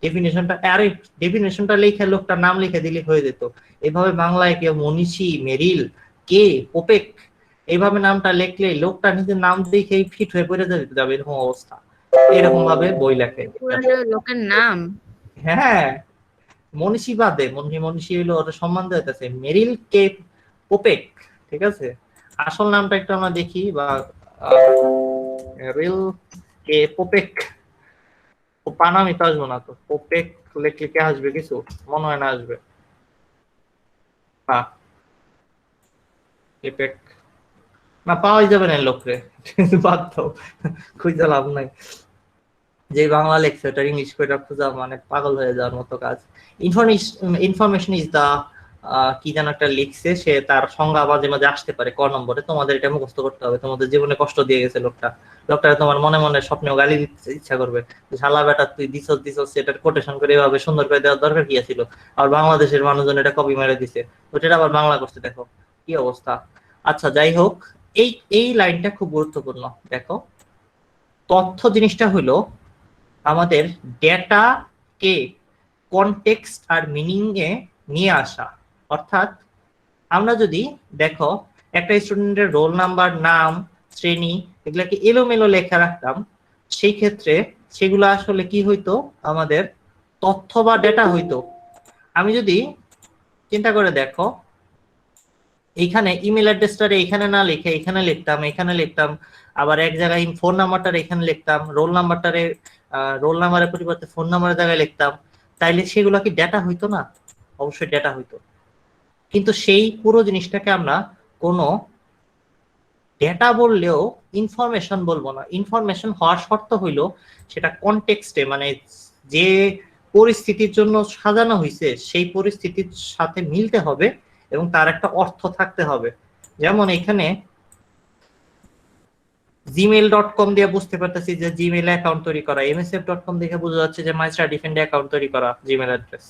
ডেফিনেশনটা, আরে ডেফিনেশনটা লেখে লোকটার নাম লিখে দিলে হয়ে যেত। এইভাবে বাংলায় কেউ মনীষী মেরিল কে পোপেক এইভাবে নামটা লিখলে লোকটা নিজের নাম দেখেই ফিট হয়ে পড়ে যাবে, এরকম অবস্থা। এরকম ভাবে বই লেখে লোকের নাম। হ্যাঁ, মনীষী বাদে মনীষী হলো ওটা সম্মান দেওয়া যাচ্ছে, মেরিল কে পোপেক, ঠিক আছে। আসল নামটা একটু আমরা দেখি, বা মেরিল কে পোপেক, পানামি তো আসবো না তো, পোপেক লেখলে কে আসবে কিছু, মনে হয় না আসবে। পোপেক না, পাওয়াই যাবে না লোকরে, বাদ দাও, খুঁজে লাভ নাই। যে বাংলা লেখছে ওটা ইংলিশ করে খোঁজা মানে পাগল হয়ে যাওয়ার মতো কাজ। ইনফরমেশন ইজ দা কি যেন একটা লিখছে, সে তার সংজ্ঞা মাঝে মাঝে আসতে পারে ক নম্বরে, তোমাদের এটা মুখস্থ করতে হবে। তোমাদের জীবনে কষ্ট দিয়ে গেছে লোকটা তোমার মনে মনে স্বপ্নেও গালি দিতে ইচ্ছা করবে, শালা বেটা তুই দিছস সেটার কোটেশন করে এভাবে সুন্দর করে দেওয়ার দরকার কি ছিল। আর বাংলাদেশের মানুষজন এটা কপি মেরে দিছে, ওটা আবার বাংলা করছে, দেখো কি অবস্থা। আচ্ছা যাই হোক, এই লাইনটা খুব গুরুত্বপূর্ণ। দেখো তথ্য জিনিসটা হলো আমাদের ডেটাকে কনটেক্সট আর মিনিং এ নিয়ে আসা। অর্থাৎ আমরা যদি দেখো একটা স্টুডেন্টের রোল নাম্বার, নাম, শ্রেণী এগুলাকে এলোমেলো লেখা রাখতাম, সেই ক্ষেত্রে সেগুলো আসলে কি হইতো, আমাদের তথ্য বা ডেটা হইতো। আমি যদি চিন্তা করে দেখো, এইখানে ইমেল অ্যাড্রেসটারে এখানে না লিখে এখানে লিখতাম, আবার এক জায়গায় ফোন নাম্বারটারে এখানে লিখতাম, রোল নাম্বারের পরিবর্তে ফোন নাম্বারের জায়গায় লিখতাম, তাইলে সেগুলো কি ডেটা হইতো না? অবশ্যই ডেটা হইতো। কিন্তু সেই পুরো জিনিসটাকে আমরা কোনো ডেটা বললেও ইনফরমেশন বলবো না। ইনফরমেশন হওয়ার শর্ত হইলো সেটা কনটেক্সটে, মানে যে পরিস্থিতির জন্য সাজানো হয়েছে সেই পরিস্থিতির সাথে মিলতে হবে এবং তার একটা অর্থ থাকতে হবে। যেমন এখানে gmail.com দিয়ে বুঝতে পারতেছি যে জিমেইল অ্যাকাউন্ট তৈরি করা, msf.com দেখে বোঝা যাচ্ছে যে মাইস্টার ডিফেন্ড অ্যাকাউন্ট তৈরি করা জিমেইল অ্যাড্রেস।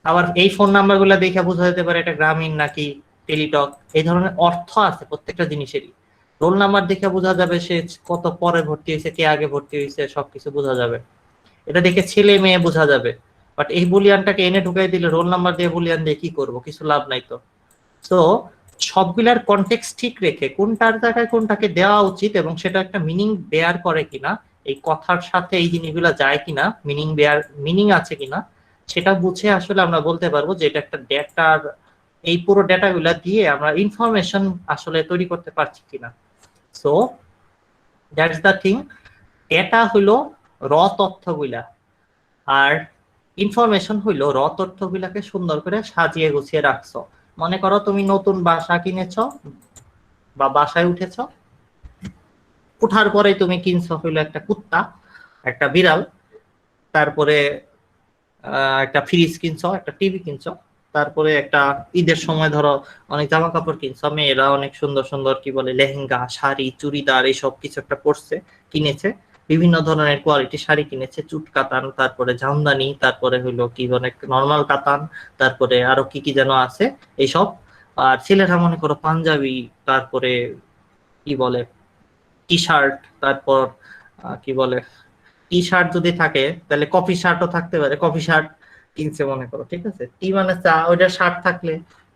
আবার এই ফোন নাম্বারগুলো দেখে বোঝা যেতে পারে এটা গ্রামীণ নাকি টেলিটক, এই ধরনের অর্থ আছে প্রত্যেকটা জিনিসেরই। রোল নাম্বার দেখে বোঝা যাবে সে কত পরে ভর্তি হয়েছে, কে আগে ভর্তি হয়েছে, সবকিছু বোঝা যাবে। এটা দেখে ছেলে মেয়ে বোঝা যাবে। বাট এই বুলিয়ানটাকে এনে ঢুকাই দিলে রোল নাম্বার দিয়ে বুলিয়ান দিয়ে কি করবো, কিছু লাভ নাই তো। তো সবগুলার কনটেক্সট ঠিক রেখে কোনটার জায়গায় কোনটাকে দেওয়া উচিত এবং সেটা একটা মিনিং বেয়ার করে কিনা, এই কথার সাথে এই জিনিসগুলো যায় কিনা, মিনিং আছে কিনা, সেটা বুঝে আসলে আমরা বলতে পারবো যে এটা একটা ডেটার, এই পুরো ডেটাগুলা দিয়ে আমরা ইনফরমেশন আসলে তৈরি করতে পারছি কিনা। So that's the thing. Data হইলো র তথ্যগুলা, আর ইনফরমেশন হইলো র তথ্যগুলাকে সুন্দর করে সাজিয়ে গুছিয়ে রাখছো। মনে করো তুমি নতুন বাসা কিনেছো বা বাসায় উঠেছো, উঠার পরে তুমি কিনছো হইলো একটা কুত্তা, একটা বিড়াল, তারপরে একটা ফ্রিজ কিনছো, একটা টিভি কিনছো, তারপরে একটা ঈদের সময় ধরো অনেক জামা কাপড় কিনছো, মেয়েরা অনেক সুন্দর সুন্দর কি বলে লেহেঙ্গা, শাড়ি, চুড়িদার এইসব কিছু একটা পরছে, কিনেছে, বিভিন্ন ধরনের কোয়ালিটি শাড়ি কিনেছে, চুট কাতান, তারপরে জামদানি, তারপরে হইলো কি বলে নর্মাল কাতান, তারপরে আরো কি কি যেন আছে এইসব। আর ছেলেরা মনে করো পাঞ্জাবি, তারপরে কি বলে টি শার্ট, তারপর কি বলে টি শার্ট যদি থাকে তাহলে কফি শার্টও থাকতে পারে, কফি শার্ট কিনছে মনে করো, ঠিক আছে, টি মানে চা, ওইটা শার্ট থাকলে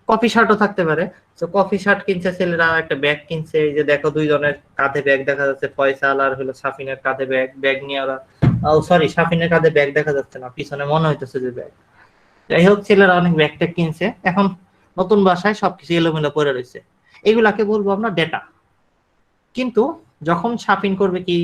কফি শার্টও থাকতে পারে। তো কফি শার্ট কিনছে ছেলেরা, একটা ব্যাগ কিনছে, এই যে দেখো দুইজনের কাঁধে ব্যাগ দেখা যাচ্ছে, ফয়সাল আর হলো সাফিনের কাঁধে ব্যাগ, ব্যাগ নিয়ে ওরা, ও সরি সাফিনের কাঁধে ব্যাগ দেখা যাচ্ছে না, পিছনে মনে হইতেছে যে ব্যাগ। যাই হোক ছেলেরা অনেক ব্যাগ ট্যাগ কিনছে, এখন নতুন বাসায় সবকিছু এলোমেলো পড়ে রয়েছে, এগুলাকে বলবো আমরা ডেটা। কিন্তু যখন শপিং করবে কি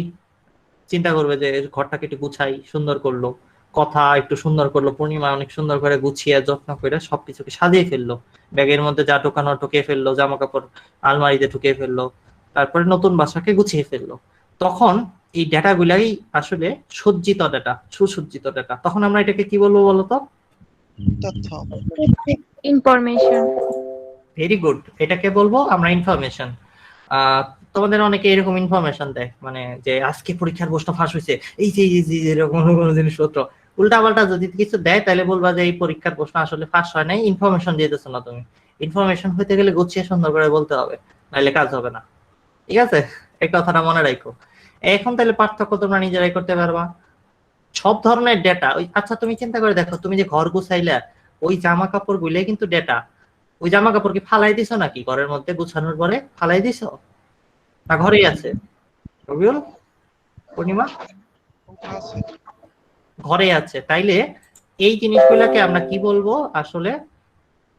চিন্তা করবে যে ঘরটাকে একটু গুছাই, সুন্দর করলো, কথা একটু সুন্দর করলো, পূর্ণিমা অনেক সুন্দর করে গুছিয়ে যত্ন করে সবকিছুকে সাজিয়ে ফেললো, ব্যাগের মধ্যে যা ঢোকানো ঢুকিয়ে ফেললো, জামা কাপড় আলমারিতে ঢুকিয়ে ফেললো, তারপরে নতুন বাসাকে গুছিয়ে ফেললো, তখন এই ডেটা গুলাই আসলে সজ্জিত ডেটা, সুসজ্জিত ডেটা। তখন আমরা এটাকে কি বলবো বলতো? তথ্য। ইনফরমেশন। ভেরি গুড, এটাকে বলবো আমরা ইনফরমেশন। তোমাদের অনেকে এরকম ইনফরমেশন দেয়, মানে যে আজকে পরীক্ষার প্রশ্ন ফাঁস হয়েছে, এই যে এরকম কোনো জিনিসপত্র উল্টা পাল্টা যদি কিছু দেয় তাহলে বলবা যে এই পরীক্ষার প্রশ্ন আসলে ফাঁস হয় নাই, ইনফরমেশন দিতেছো না তুমি। ইনফরমেশন হইতে গেলে গুছিয়ে সুন্দর করে বলতে হবে, নাহলে কাজ হবে না, ঠিক আছে? এই কথাটা মনে রাখো। এখন তাহলে পার্থক্য তোমরা নিজেরাই করতে পারবা। সব ধরনের ডেটা, ওই আচ্ছা তুমি চিন্তা করে দেখো, তুমি যে ঘর গুছাইলা, ওই জামা কাপড় গুলো কিন্তু ডেটা। ওই জামা কাপড় কি ফালাই দিছো নাকি ঘরের মধ্যে গুছানোর পরে? ফালাই দিছো না ঘরেই আছে? রবিউল, পূর্ণিমা, ওটা আছে। ঘরে আছে। তাইলে এই জিনিসগুলোকে আমরা কি বলবো আসলে?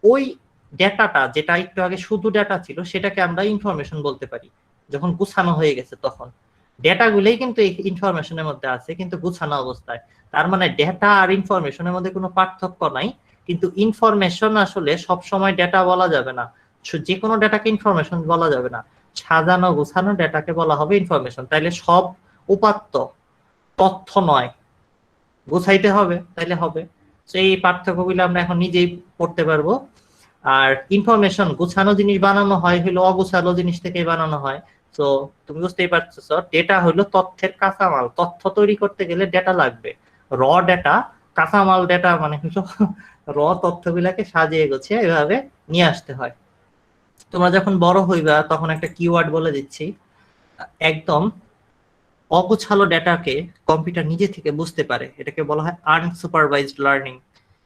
ওই ডেটাটা যেটা একটু আগে শুধু ডেটা ছিল সেটাকে আমরা ইনফরমেশন বলতে পারি, যখন গুছানো হয়ে গেছে তখন। ডেটাগুলোই কিন্তু এই ইনফরমেশনের মধ্যে আছে, কিন্তু গুছানো অবস্থায়। তার মানে ডেটা আর ইনফরমেশনের মধ্যে কোনো পার্থক্য নাই, কিন্তু ইনফরমেশন আসলে সব সময় ডেটা বলা যাবে না, যে কোনো ডেটাকে ইনফরমেশন বলা যাবে না। সাজানো গোছানো ডেটাকে বলা হবে ইনফরমেশন। তাইলে সব উপাত্ত তথ্য নয়, গোছাইতে হবে তাইলে হবে। সেই পার্থক্যগুলো আমরা এখন নিজেই পড়তে পারবো। আর ইনফরমেশন গোছানো জিনিস বানানো হয় হলো অগোছালো জিনিস থেকে বানানো হয়। তো তুমি বুঝতেই পারছো, ডেটা হলো তথ্যের কাঁচামাল। তথ্য তৈরি করতে গেলে ডেটা লাগবে, র ডেটা, কাঁচামাল ডেটা মানে হলো র তথ্যগুলাকে সাজিয়ে গুছিয়ে এভাবে নিয়ে আসতে হয়। তোমরা যখন বড় হইবা তখন একটা কিওয়ার্ড বলে দিচ্ছি, একদম অগোছালো ডেটাকে কম্পিউটার নিজে থেকে বুঝতে পারে, এটাকে বলা হয় আনসুপারভাইজড লার্নিং।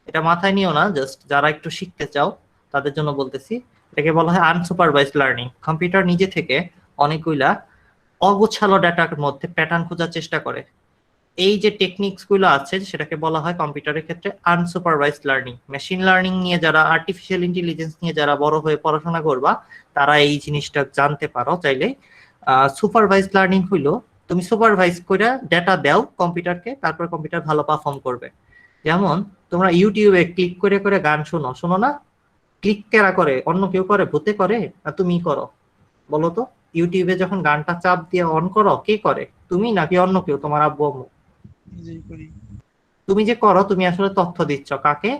এটা মাথায় নিও না, জাস্ট যারা একটু শিখতে চাও তাদের জন্য বলতেছি, এটাকে বলা হয় আনসুপারভাইজড লার্নিং। কম্পিউটার নিজে থেকে অনেকগুলা অগোছালো ডেটার মধ্যে প্যাটার্ন খোঁজার চেষ্টা করে। এই যে টেকনিক্স গুলো আছে সেটাকে বলা হয় কম্পিউটারের ক্ষেত্রে আনসুপারভাইজড লার্নিং। মেশিন লার্নিং নিয়ে যারা, আর্টিফিশিয়াল ইন্টেলিজেন্স নিয়ে যারা বড় হয়ে পড়াশোনা করবা তারা এই জিনিসটা জানতে পারো চাইলে। সুপারভাইজড লার্নিং হইলো তুমি সুপারভাইজ করে ডেটা দাও কম্পিউটারকে, তারপর কম্পিউটার ভালো পারফর্ম করবে। যেমন তোমরা ইউটিউবে ক্লিক করে করে গান শোনো না? ক্লিক কারা করে? অন্য কেউ করে? ভূতে করে না তুমি করো? বলো তো, ইউটিউবে যখন গানটা চাপ দিয়ে অন করো কে করে? তুমি নাকি অন্য কেউ, তোমার আব্বু আম্মু? নিজেই করি। তুমি যে করো তুমি আসলে তথ্য দিচ্ছ কাকে?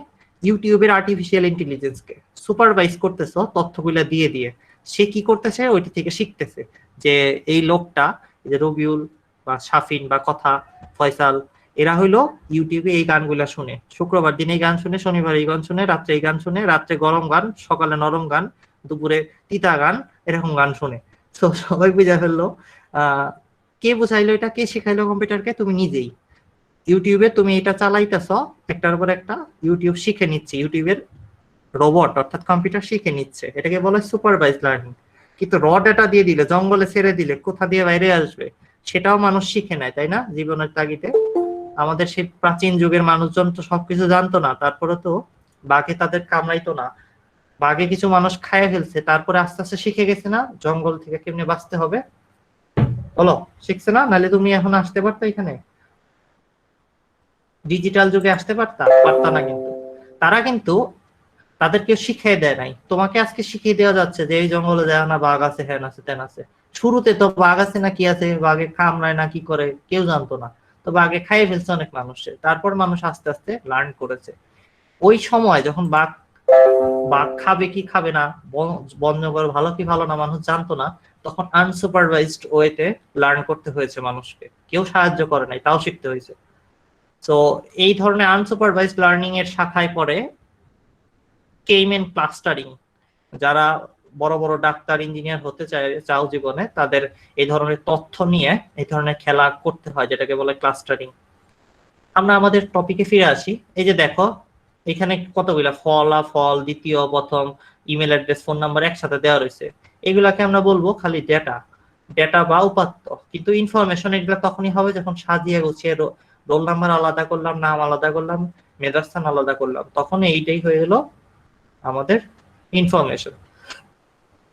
ইউটিউবের আর্টিফিশিয়াল ইন্টেলিজেন্সকে সুপারভাইজ করতেছো তথ্যগুলা দিয়ে দিয়ে। সে কি করতেছে? ওইটা থেকে শিখতেছে যে এই লোকটা, যে রবিউল বা শাফিন বা কথা ফয়সাল, এরা হইলো ইউটিউবে এই গানগুলা শুনে, শুক্রবার দিন এই গান শুনে, শনিবার এই গান শুনে, রাত্রে এই গান শুনে, রাত্রে গরম গান, সকালে নরম গান, দুপুরে তিতা গান, এরকম গান শুনে। তো সবাই বুঝা ফেললো। কে বুঝাইলো এটা? কে শিখাইলো কম্পিউটারকে? তুমি নিজেই। ইউটিউবে তুমি এটা চালাইতেছ, একটার পর একটা ইউটিউব শিখে নিচ্ছে, ইউটিউবের রোবট অর্থাৎ কম্পিউটার শিখে নিচ্ছে, এটাকে বলে সুপারভাইজ লার্নিং। কিন্তু র ডেটা দিয়ে দিলে, জঙ্গলে ছেড়ে দিলে কোথা দিয়ে বাইরে আসবে সেটাও মানুষ শিখে নেয়, তাই না? জীবনের তাগিদে। আমাদের সেই প্রাচীন যুগের মানুষজন তো সবকিছু জানতো না, তারপরে তো বাঘে তাদের কামড়াইতো না, বাঘে কিছু মানুষ খাইয়ে ফেলছে, তারপরে আস্তে আস্তে শিখে গেছে না জঙ্গল থেকে কেমনে বাঁচতে হবে। বলো, শিখছে না? নাহলে তুমি এখন আসতে পারতো এখানে, ডিজিটাল যুগে আসতে পারতা না। কিন্তু তারা কিন্তু তাদেরকে শিখিয়ে দেয় নাই। তোমাকে আজকে শিখিয়ে দেওয়া যাচ্ছে যে এই জঙ্গলে যায় না, বাঘ আছে, হ্যান আছে, তেন আছে। শুরুতে তো বাঘ আছে না কি আছে, বাঘে কামড়ায় না কি করে কেউ জানতো না, তো বাঘে খাইয়ে ফেলছে অনেক মানুষের। তারপর মানুষ আস্তে আস্তে লার্ন করেছে। ওই সময় যখন বাঘ বা খাবে কি খাবে না, বন্যগর ভালো কি ভালো না মানুষ জানতো না, তখন আনসুপারভাইজড ওয়েতে লার্ন করতে হয়েছে মানুষকে, কেউ সাহায্য করে নাই, তাও শিখতে হয়েছে। তো এই ধরনের আনসুপারভাইজড লার্নিং এর শাখায় পড়ে কেইমেন ক্লাস্টারিং। যারা বড় বড় ডাক্তার ইঞ্জিনিয়ার হতে চাও জীবনে, তাদের এই ধরনের তথ্য নিয়ে এই ধরনের খেলা করতে হয়, যেটাকে বলে ক্লাস্টারিং। আমরা আমাদের টপিকে ফিরে আসি। এই যে দেখো এখানে কতগুলা ফল, দ্বিতীয়, প্রথম, ইমেল অ্যাড্রেস, ফোন নাম্বার একসাথে দেওয়া রয়েছে। এগুলাকে আমরা বলবো খালি ডেটা বা উপাত্ত। কিন্তু ইনফরমেশন এগুলো তখনই হবে যখন সাজিয়ে গুছিয়ে রোল নাম্বার আলাদা করলাম, নাম আলাদা করলাম, মেধাস্থান আলাদা করলাম, তখন এইটাই হয়ে গেল আমাদের ইনফরমেশন।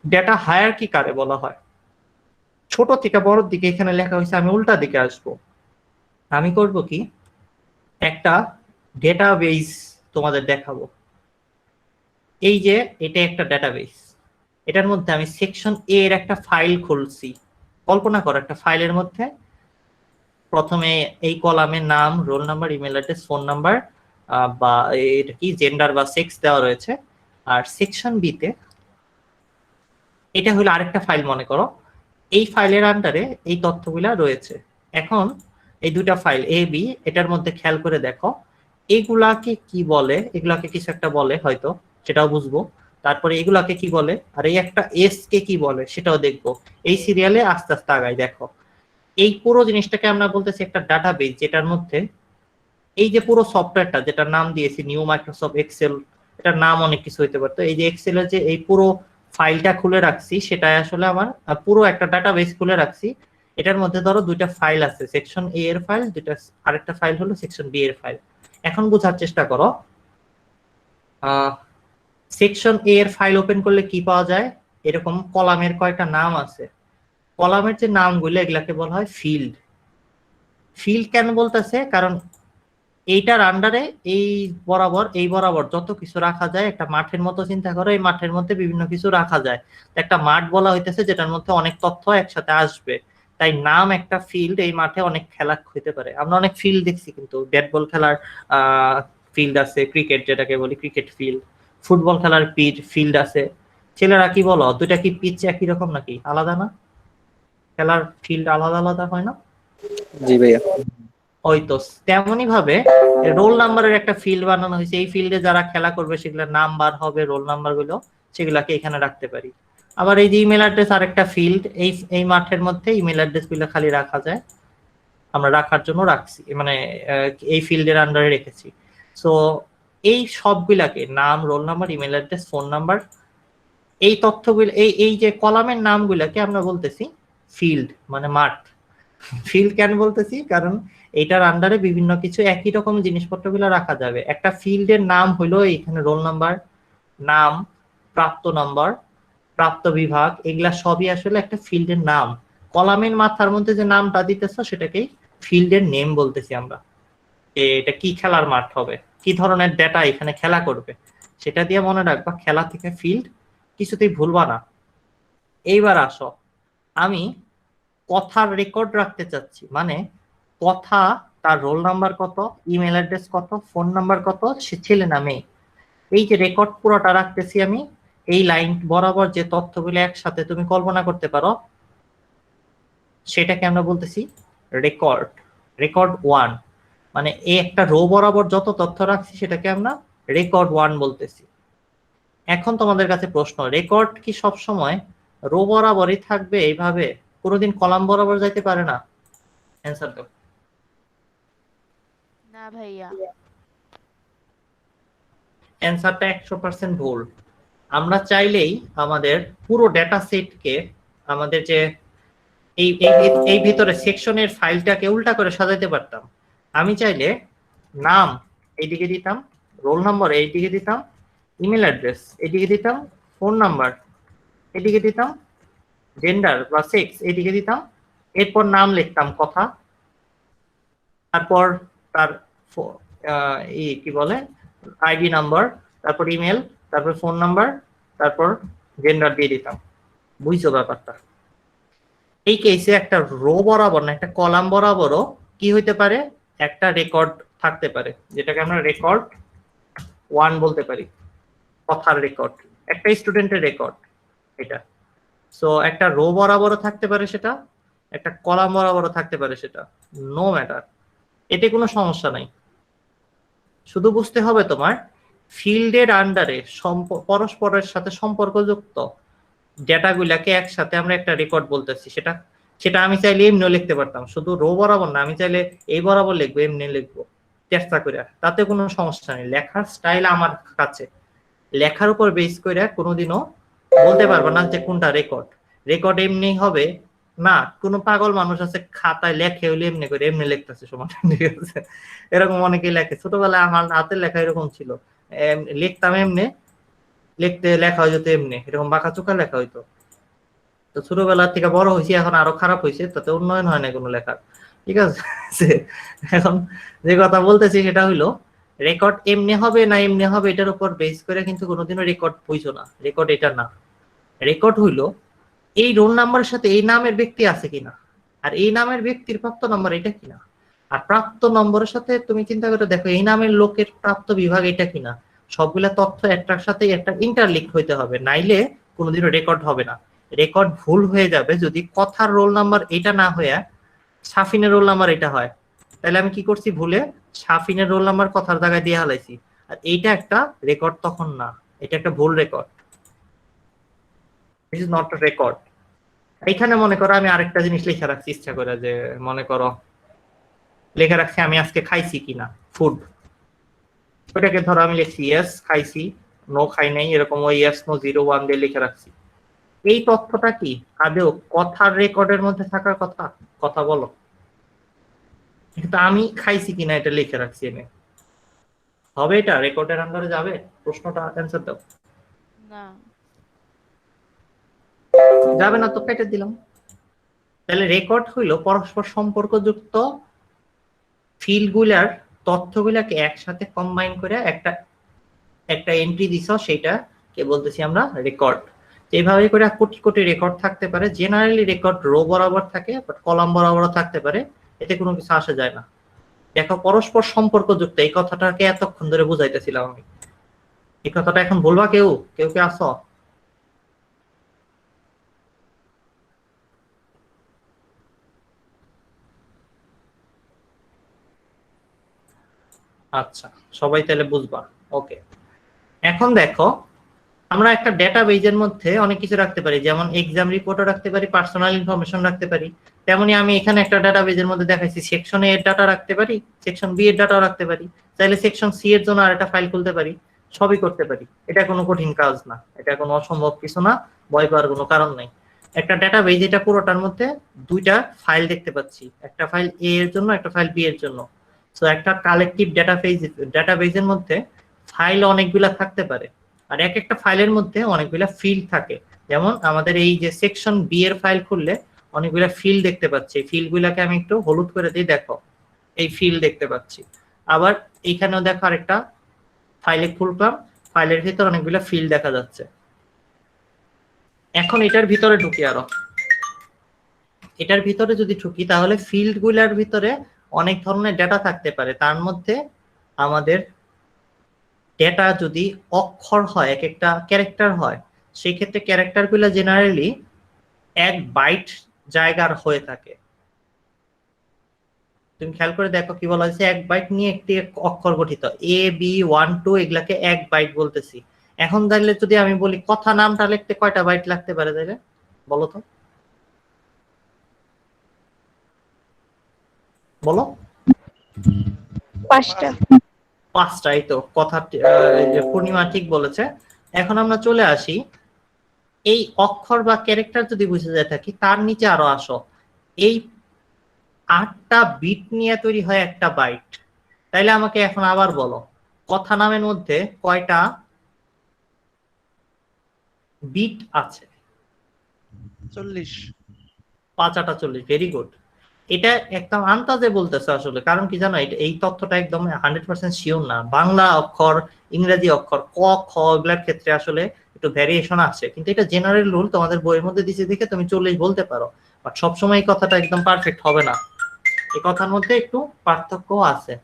ডেটা হায়ারার্কি কারে বলা হয়? ছোট থেকে বড়র দিকে এখানে লেখা হয়েছে, আমি উল্টা দিকে আসবো। আমি করব কি, একটা ডেটাবেস তোমাদের দেখাবো। এই যে এটা একটা ডেটাবেস, এটার মধ্যে আমি সেকশন এ এর একটা ফাইল খুলছি। কল্পনা করো একটা ফাইলের মধ্যে প্রথমে এই কলামে নাম, roll number, email address, phone number বা এটা কি জেন্ডার বা সেক্স দেওয়া রয়েছে। আর সেকশন বি তে এটা হলো আরেকটা ফাইল, মনে করো এই ফাইলের আন্ডারে এই তথ্যগুলা রয়েছে। এখন এই দুটা ফাইল এ বি, এটার মধ্যে খেয়াল করে দেখো এগুলাকে কি বলে, এগুলাকে কিছু একটা বলে হয়তো, সেটাও বুঝবো। তারপরে এগুলাকে কি বলে, আর এই একটা এস কে কি বলে সেটাও দেখবো। এই সিরিয়ালে আস্তে আস্তে আগাই। দেখো এই পুরো জিনিসটাকে আমরা বলতেছি একটা ডাটাবেস, যেটার মধ্যে এই যে পুরো সফটওয়্যারটা যেটার নাম দিয়েছি নিউ মাইক্রোসফট এক্সেল, এটার নাম অনেক কিছু হইতে পারতো। এই যে এক্সেলের যে এই পুরো ফাইলটা খুলে রাখছি, সেটা আসলে আমার পুরো একটা ডাটাবেস খুলে রাখছি। এটার মধ্যে ধরো দুইটা ফাইল আছে, সেকশন এ এর ফাইল, দুইটা আরেকটা ফাইল হলো সেকশন বি এর ফাইল। এখন বোঝার চেষ্টা করো, সেকশন এ এর ফাইল ওপেন করলে কি পাওয়া যায়, এরকম কলামের কয়টা নাম আছে। কলামের যে নামগুলো এগুলাকে বলা হয় ফিল্ড। ফিল্ড কেন বলতেছে, কারণ এইটার আন্ডারে এই বরাবর যত কিছু রাখা যায়, একটা মাঠের মতো চিন্তা করো, এই মাঠের মধ্যে বিভিন্ন কিছু রাখা যায়। একটা মাঠ বলা হইতেছে যেটার মধ্যে অনেক তথ্য একসাথে আসবে, তাই নাম একটা ফিল্ড। এই মাঠে অনেক খেলা হইতে পারে, আমরা অনেক ফিল্ড দেখছি, কিন্তু ব্যাট বল খেলার ফিল্ড আছে, ক্রিকেট যেটাকে বলি ক্রিকেট ফিল্ড, ফুটবল খেলার ফিল্ড আছে। ছেলেরা কি বলো, দুইটা কি পিচ একই রকম নাকি আলাদা না? খেলার ফিল্ড আলাদা আলাদা হয় না? জি ভাইয়া। ওই তো তেমনই ভাবে রোল নাম্বারের একটা ফিল্ড বানানো হয়েছে। এই ফিল্ডে যারা খেলা করবে সেগুলোর নাম্বার হবে, রোল নাম্বার গুলো সেগুলাকে এখানে রাখতে পারি। আবার এই যে ইমেল অ্যাড্রেস আরেকটা ফিল্ড, এই মাঠের মধ্যে ইমেল অ্যাড্রেস গুলো খালি রাখা যায়, আমরা রাখার জন্য রাখছি, মানে এই ফিল্ডের আন্ডারে রেখেছি। সো এই সবগুলাকে নাম, roll number, email address, phone number, এই তথ্যগুলো এই যে কলামের নামগুলোকে আমরা বলতেছি ফিল্ড, মানে মাঠ। ফিল্ড কেন বলতেছি, কারণ এটার আন্ডারে বিভিন্ন কিছু একই রকম জিনিসপত্রগুলো রাখা যাবে। একটা ফিল্ডের নাম হলো এখানে রোল নাম্বার, নাম, প্রাপ্ত নাম্বার, প্রাপ্ত বিভাগ, এগুলা সবই আসলে একটা ফিল্ডের নাম। কলামের মাথার মধ্যে যে নামটা দিতেছো সেটাকেই ফিল্ডের নেম বলতেছি আমরা। এটা কি খেলার মাঠ হবে, কি ধরনের ডেটা এখানে খেলা করবে, সেটা দিয়ে মনে রাখবা। খেলা থেকে ফিল্ড কিছুতেই ভুলবা না। এইবার আসো, আমি কথার রেকর্ড রাখতে চাচ্ছি, মানে কথা, তার রোল নাম্বার কত, ইমেল অ্যাড্রেস কত, ফোন নাম্বার কত, সে ছেলে না মেয়ে, এই যে রেকর্ড পুরোটা রাখতেছি আমি। এই লাইন বরাবর যে তথ্যগুলো একসাথে তুমি কল্পনা করতে পারো, সেটাকে আমরা বলতেছি রেকর্ড 1। মানে এই একটা রো বরাবর যত তথ্য রাখছি সেটাকে আমরা রেকর্ড 1 বলতেছি। এখন তোমাদের কাছে প্রশ্ন, রেকর্ড কি সব সময় রো বরাবরই থাকবে এইভাবে, কোনোদিন কলাম বরাবর যাইতে পারে না? অ্যানসার দাও। না ভাইয়া। অ্যানসারটা 100% ভুল। আমরা চাইলেই আমাদের পুরো ডেটা সেটকে, আমাদের যে এই ভিতরে সেকশনের ফাইলটাকে উল্টা করে সাজাইতে পারতাম। আমি চাইলে নাম এইদিকে দিতাম, রোল নাম্বার এইদিকে দিতাম, ইমেল অ্যাড্রেস এইদিকে দিতাম, ফোন নাম্বার এদিকে দিতাম, জেন্ডার বা সেক্স এইদিকে দিতাম, এরপর নাম লিখতাম কথা, তারপর তার কি বলে আইডি নাম্বার, তারপর ইমেল, তারপর ফোন নাম্বার, তারপর জেন্ডার দিয়ে দিতাম। বুঝছো ব্যাপারটা? এই কেসে একটা রো বরাবর না, একটা কলাম বরাবরও কি হইতে পারে, একটা রেকর্ড থাকতে পারে, যেটাকে আমরা রেকর্ড 1 বলতে পারি। কথার রেকর্ড, একটা স্টুডেন্টের রেকর্ড এটা। সো একটা রো বরাবরও থাকতে পারে সেটা, একটা কলাম বরাবরও থাকতে পারে সেটা, নো ম্যাটার, এতে কোনো সমস্যা নাই। শুধু বুঝতে হবে তোমার ফিল্ডের আন্ডারে পরস্পরের সাথে সম্পর্কযুক্ত ডেটাগুলাকে একসাথে আমরা একটা রেকর্ড বলতেছি। সেটা সেটা আমি চাইলে এমনিও লিখতে পারতাম, শুধু রো বরাবর না, আমি চাইলে এই বরাবর লিখবো, এমনি লিখবো, চেষ্টা করে, তাতে কোনো সমস্যা নেই। লেখার স্টাইল আমার কাছে, লেখার উপর বেস করে কোনোদিনও বলতে পারবো না যে কোনটা রেকর্ড। রেকর্ড এমনি হবে না, কোনো পাগল মানুষ আছে খাতায় লেখে হইলে এমনি করে এমনি লিখতেছে সমান, ঠিক আছে? এরকম অনেকেই লেখে। ছোটবেলায় আমার হাতের লেখা এরকম ছিল, লিখতাম এমনি, লিখতে লেখা হইতো এমনি, এরকম বাঁকা চোখা লেখা হইতো। তো ছোটবেলা থেকে বড় হয়েছি, এখন আরো খারাপ হয়েছে, তাতে উন্নয়ন হয় না কোনো লেখার, ঠিক আছে? এখন যে কথা বলতেছি সেটা হইলো রেকর্ড এমনি হবে না এমনি হবে এটার উপর বেস করে কিন্তু কোনোদিনও রেকর্ড বুঝো না। রেকর্ড এটা না, রেকর্ড হইলো এই রোল নাম্বারের সাথে এই নামের ব্যক্তি আছে কিনা, আর এই নামের ব্যক্তির প্রাপ্ত নম্বর এটা কিনা, আর প্রাপ্ত নম্বরের সাথে তুমি চিন্তা করে দেখো এই নামের লোকের প্রাপ্ত বিভাগ এটা কিনা। সবগুলা তথ্য একটার সাথে একটা ইন্টারলিঙ্ক হইতে হবে, নাইলে কোনোদিনও রেকর্ড হবে না। রেকর্ড ভুল হয়ে যাবে যদি কথার রোল নাম্বার এটা না হয়ে সাফিনের রোল নাম্বার এটা হয়। তাহলে আমি কি করছি, ভুলে সাফিনের রোল নাম্বার কথার জায়গায় দিয়ে হালাইছি, আর এইটা একটা রেকর্ড তখন না, এটা একটা ভুল record. This is not a record. এইখানে মনে করো আমি আরেকটা জিনিস লেখা রাখছি ইচ্ছা করে, যে মনে করো লেখা রাখছি আমি আজকে খাইছি কিনা, ফুড, ওটাকে ধরো আমি লিখছি ইয়েস খাইছি, নো খাই নাই, এরকম ওই ইয়েস নো 0 1 দিয়ে লিখে রাখছি। এই তথ্যটা কি আদৌ কথার রেকর্ডের মধ্যে থাকার কথা? কথা বলো, কিন্তু আমি খাইছি কিনা এটা লিখে রাখছি এনে, হবে এটা রেকর্ডের আন্ডারে যাবে? প্রশ্নটা অ্যান্সার দাও। না, যাবে না তো কেটে দিলাম। তাহলে রেকর্ড হইলো পরস্পর সম্পর্কযুক্ত ফিল্ডগুলার তথ্যগুলাকে একসাথে কম্বাইন করে একটা একটা এন্ট্রি দিছ, সেটা কে বলতেছি আমরা রেকর্ড। এইভাবে করে কোটি কোটি রেকর্ড থাকতে পারে। জেনারেলি রেকর্ড রো বরাবর থাকে, বাট কলাম বরাবর থাকতে পারে, এতে কোনো কিছু আসে যায় না। দেখো পরস্পর সম্পর্কযুক্ত এই কথাটাকে এতক্ষণ ধরে বুঝাইতেছিলাম আমি, এই কথাটা এখন বলবা কেউ কেউ কে আসো? আচ্ছা, সবাই তাহলে বুঝবা, ওকে। এখন দেখো আমরা একটা ডেটাবেজের মধ্যে অনেক কিছু রাখতে পারি, যেমন এক্সাম রিপোর্টও রাখতে পারি, পার্সোনাল ইনফরমেশন রাখতে পারি। তেমনি আমি এখানে একটা ডেটাবেজের মধ্যে দেখাইছি সেকশন এ এর ডাটা রাখতে পারি, সেকশন বি এর ডাটাও রাখতে পারি, চাইলে সেকশন সি এর জন্য আরেকটা ফাইল খুলতে পারি, সবই করতে পারি। এটা কোনো কঠিন কাজ না, এটা কোনো অসম্ভব কিছু না, ভয় পাওয়ার কোনো কারণ নাই। একটা ডেটাবেজ, এটা পুরোটার মধ্যে দুইটা ফাইল দেখতে পাচ্ছি, একটা ফাইল এ এর জন্য, একটা ফাইল বি এর জন্য। সো একটা কালেকটিভ ডেটাবেজের মধ্যে ফাইল অনেকগুলা থাকতে পারে, আর এক একটা ফাইলের মধ্যে অনেকগুলা ফিল্ড থাকে। যেমন আমাদের এই যে সেকশন বি এর ফাইল খুললে অনেকগুলা ফিল্ড দেখতে পাচ্ছি, ফিল্ডগুলোকে আমি একটু হলুদ করে দিই, দেখো এই ফিল্ড দেখতে পাচ্ছি। আবার এইখানেও দেখো আরেকটা ফাইলে খুললাম, ফাইলের ভিতর অনেকগুলা ফিল্ড দেখা যাচ্ছে। এখন এটার ভিতরে ঢুকি, আরো এটার ভিতরে যদি ঢুকি তাহলে ফিল্ডগুলোর ভিতরে অনেক ধরনের ডেটা থাকতে পারে। তার মধ্যে আমাদের ডেটা যদি অক্ষর হয়, এক একটা ক্যারেক্টার হয়, সেই ক্ষেত্রে ক্যারেক্টারগুলো জেনারেলি 1 বাইট জায়গার হয়ে থাকে। তুমি খেয়াল করে দেখো কি বলা হয়েছে, 1 বাইট নিয়ে একটি অক্ষর গঠিত, এ বি 1 2 এগুলাকে 1 বাইট বলতেছি। এখন তাহলে যদি আমি বলি কথা নামটা লিখতে কয়টা বাইট লাগতে পারে, তাহলে বলো তো, বলো। 5টা। 5টাই তো কথা, পূর্ণিমা ঠিক বলেছে। এখন আমরা চলে আসি, এই অক্ষর বা ক্যারেক্টার যদি বুঝে যায় থাকি, তার নিচে আরো আসো, এই 8টা বিট নিয়ে তৈরি হয় একটা বাইট। তাইলে আমাকে এখন আবার বলো, কথা নামের মধ্যে কয়টা বিট আছে? 40। 5 8 40, ভেরি গুড। এটা একদম আন্দাজে বলতেছে আসলে, কারণ কি জানো, এই তথ্যটা একদম 100% শিওর না। বাংলা অক্ষর, ইংরেজি অক্ষর, ক খ এগুলোর ক্ষেত্রে আসলে একটু ভ্যারিয়েশন আছে, কিন্তু এটা জেনারেল রুল, তোমাদের বইয়ের মধ্যে দিছে দেখে তুমি 40 বলতে পারো, বাট সবসময় এই কথাটা একদম পারফেক্ট হবে না, এই কথার মধ্যে একটু পার্থক্য আছে।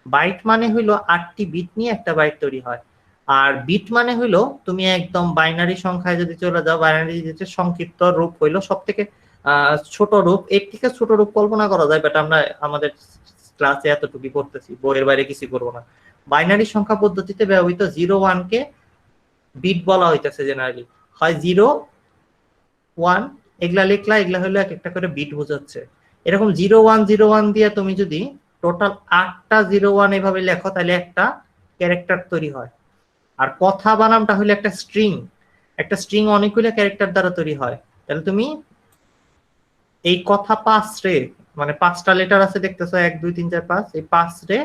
বাইট মানে হইলো 8টি বিট নিয়ে একটা বাইট তৈরি হয়। আর বিট মানে হইলো তুমি একদম বাইনারি সংখ্যায় যদি চলে যাও, বাইনারি যে সংক্ষিপ্ত রূপ হইলো সব থেকে ছোট রূপ, এর থেকে ছোট রূপ কল্পনা করা যায়, বাট আমরা আমাদের ক্লাসে এতটুকুই করতেছি, বইয়ের বাইরে কিছু করবো না। বাইনারি সংখ্যা পদ্ধতিতে ব্যবহৃত 0 1 কে বিট বলা হইতেছে জেনারেলি, হয় 0 1 এগুলা লিখলা, এগুলা হলো এক একটা করে বিট বোঝাচ্ছে। এরকম 0 1 0 1 দিয়ে তুমি যদি টোটাল 8টা 0 1 এভাবে লেখো তাহলে একটা ক্যারেক্টার তৈরি হয়। আর কথা বানামটা হলো একটা স্ট্রিং, একটা স্ট্রিং অনেকগুলো ক্যারেক্টার দ্বারা তৈরি হয়। তাহলে তুমি এই কথা 5 রে, মানে 5টা লেটার আছে দেখতেছো 1 2 3 4 5, এই 5 রে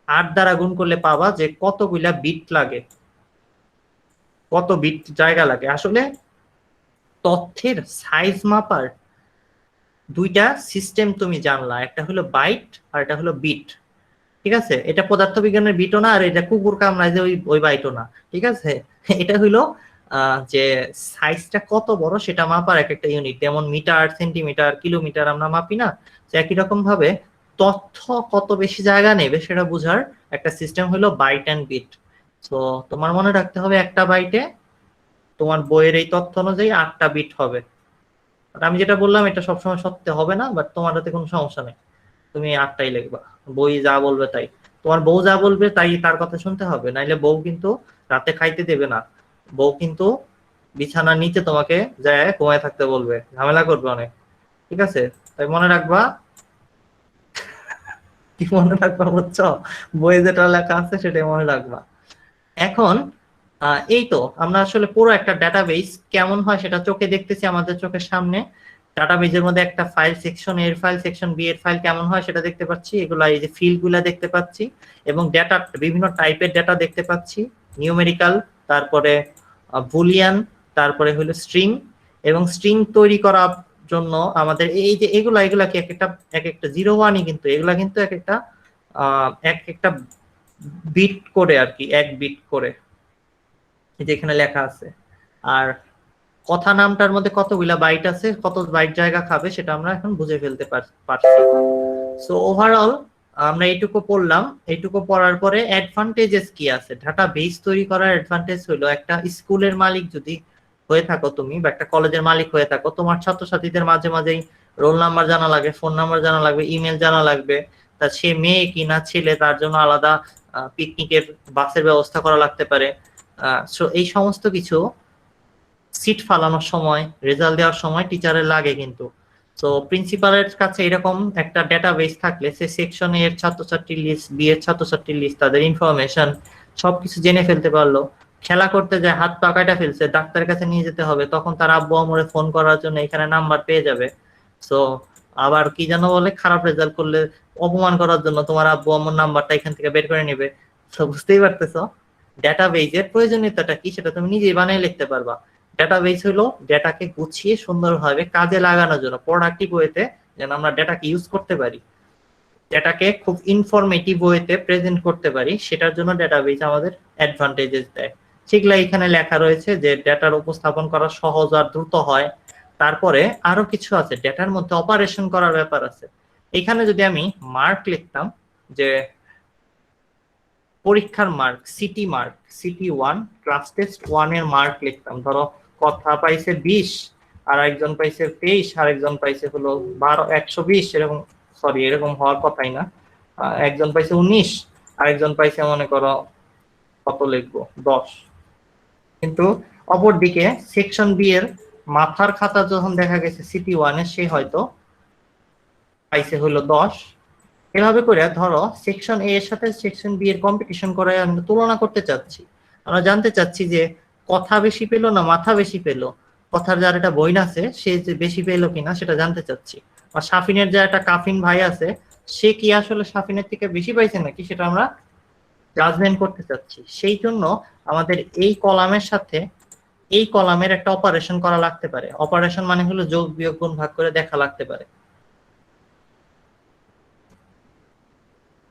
8 দ্বারা গুণ করলে পাবা যে কতগুলা বিট লাগে, কত বিট জায়গা লাগে। আসলে তথ্যের সাইজ মাপার দুইটা সিস্টেম তুমি জানলা, একটা হলো বাইট আর একটা হলো বিট। ঠিক আছে, এটা পদার্থবিজ্ঞানের বিটও না, আর এটা কুকুর কামড়ায় যে ওই বাইটও না। ঠিক আছে, এটা হইলো যে সাইজটা কত বড় সেটা মাপার এক একটা ইউনিট, যেমন মিটার, সেন্টিমিটার, কিলোমিটার আমরা মাপি না, যে একই রকম ভাবে তথ্য কত বেশি জায়গা নেবে সেটা বোঝার একটা সিস্টেম হলো বাইট এন্ড বিট। তো তোমার মনে রাখতে হবে একটা বাইটে তোমার বইয়ের এই তথ্য অনুযায়ী 8টা বিট হবে। আর আমি যেটা বললাম এটা সবসময় সত্য হবে না, বাট তোমার হাতে কোনো সমস্যা নেই, তুমি 8টাই লিখবা, বই যা বলবে তাই। তোমার বউ যা বলবে তাই তার কথা শুনতে হবে, নাইলে বউ কিন্তু রাতে খাইতে দেবে না, বউ কিন্তু বিছানার নিচে তোমাকে যায় ঘুমায় থাকতে বলবে, ঝামেলা করবে অনেক। ঠিক আছে, তাই মনে রাখবা, কি মনে রাখবা বুঝছো, বইয়ে যেটা লেখা আছে সেটাই মনে রাখবা। এখন এই তো আমরা আসলে পুরো একটা ডাটাবেস কেমন হয় সেটা চোখে দেখতেছি আমাদের চোখের সামনে। ডাটাবেজের মধ্যে একটা ফাইল সেকশন, এর ফাইল সেকশন বি এর ফাইল কেমন হয় সেটা দেখতে পাচ্ছি, এগুলা এই যে ফিল্ড গুলা দেখতে পাচ্ছি, এবং ডেটা বিভিন্ন টাইপের ডেটা দেখতে পাচ্ছি, নিউমেরিক্যাল, তারপরে বুলিয়ান, তারপরে হলো স্ট্রিং। এবং স্ট্রিং তৈরি করার জন্য আমাদের এই যে এগুলা কি এক একটা 0 1ই, কিন্তু এগুলা কিন্তু এক একটা বিট করে আর কি, 1 বিট করে যেখানে লেখা আছে। আর কথা নামটার মধ্যে কতগুলা বাইট আছে, কত বাইট জায়গা খাবে সেটা আমরা এখন বুঝে ফেলতে পারছি। সো ওভারঅল আমরা এইটুকু পড়লাম, এইটুকু পড়ার পরে অ্যাডভান্টেজেস কি আছে। ডাটা বেস তৈরি করার অ্যাডভান্টেজ হলো, একটা স্কুলের মালিক যদি হয়ে থাকো তুমি, বা একটা কলেজের মালিক হয়ে থাকো, তোমার ছাত্রছাত্রীদের মাঝে মাঝেই রোল নাম্বার জানা লাগবে, ফোন নাম্বার জানা লাগবে, ইমেল জানা লাগবে, তা সে মেয়ে কিনা ছেলে তার জন্য আলাদা পিকনিকের বাসের ব্যবস্থা করা লাগতে পারে। সো এই সমস্ত কিছু সিট ফালানোর সময়, রেজাল্ট দেওয়ার সময় টিচারের লাগে কিন্তু। তো প্রিন্সিপালের কাছে এরকম একটা ডেটাবেস থাকলে সে সেকশন এ এর ছাত্রছাত্রীর লিস্ট, বি এর ছাত্রছাত্রীর লিস্ট, তাদের ইনফরমেশন সবকিছু জেনে ফেলতে পারলো। খেলা করতে যায় হাত পা কাটা ফেলছে, ডাক্তারের কাছে নিয়ে যেতে হবে, তখন তার আব্বু আম্মুরে ফোন করার জন্য এখানে নাম্বার পেয়ে যাবে। সো আবার কি যেন বলে, খারাপ রেজাল্ট করলে অপমান করার জন্য তোমার আব্বু আম্মুর নাম্বারটা এখান থেকে বের করে নেবে। তো বুঝতেই পারতেছো ডেটাবেজের প্রয়োজনীয়তাটা কি, সেটা তুমি নিজেই বানিয়ে লিখতে পারবা। ডেটাবেস হলো ডেটাকে গুছিয়ে সুন্দরভাবে কাজে লাগানোর জন্য, প্রোডাক্টিভ ওয়েতে যেন আমরা ডেটাকে ইউজ করতে পারি, ডেটাকে খুব ইনফরমেটিভ ওয়েতে প্রেজেন্ট করতে পারি, সেটার জন্য ডেটাবেস আমাদের অ্যাডভান্টেজেস দেয়। সেগুলো এখানে লেখা রয়েছে যে ডেটার উপস্থাপন করা সহজ আর দ্রুত হয়। তারপরে আরো কিছু আছে, ডেটার মধ্যে অপারেশন করার ব্যাপার আছে। এখানে যদি আমি মার্ক লিখতাম, যে পরীক্ষার মার্ক, সিটি 1 ক্লাস টেস্ট 1 এর মার্ক লিখতাম, ধরো কথা পাইছে 20, আর একজন পাইছে 23, আর একজন পাইছে হলো 12 120, এরকম, সরি এরকম হওয়ার কথাই না, একজন পাইছে 19, আর একজন পাইছে মনে করো কত লিখবো 10। কিন্তু অপরদিকে সেকশন বি এর মাথার খাতা যখন দেখা গেছে সিটি 1 এর, সে হয়তো পাইছে হলো 10। এভাবে করে ধরো সেকশন এ এর সাথে সেকশন বি এর কম্পিটিশন করে আমরা তুলনা করতে চাচ্ছি, আমরা জানতে চাচ্ছি যে কথা বেশি পেলো না মাথা বেশি পেলো, কথার যার একটা বইন আছে সে যে বেশি পেলো কিনা সেটা জানতে চাচ্ছি। আর সাফিনের যে একটা কাফিন ভাই আছে, সে কি আসলে সাফিনের থেকে বেশি পাইছে নাকি সেটা আমরা জাজমেন্ট করতে চাচ্ছি। সেই জন্য আমাদের এই কলামের সাথে এই কলামের একটা অপারেশন করা লাগতে পারে। অপারেশন মানে হলো যোগ বিয়োগ গুণ ভাগ করে দেখা লাগতে পারে।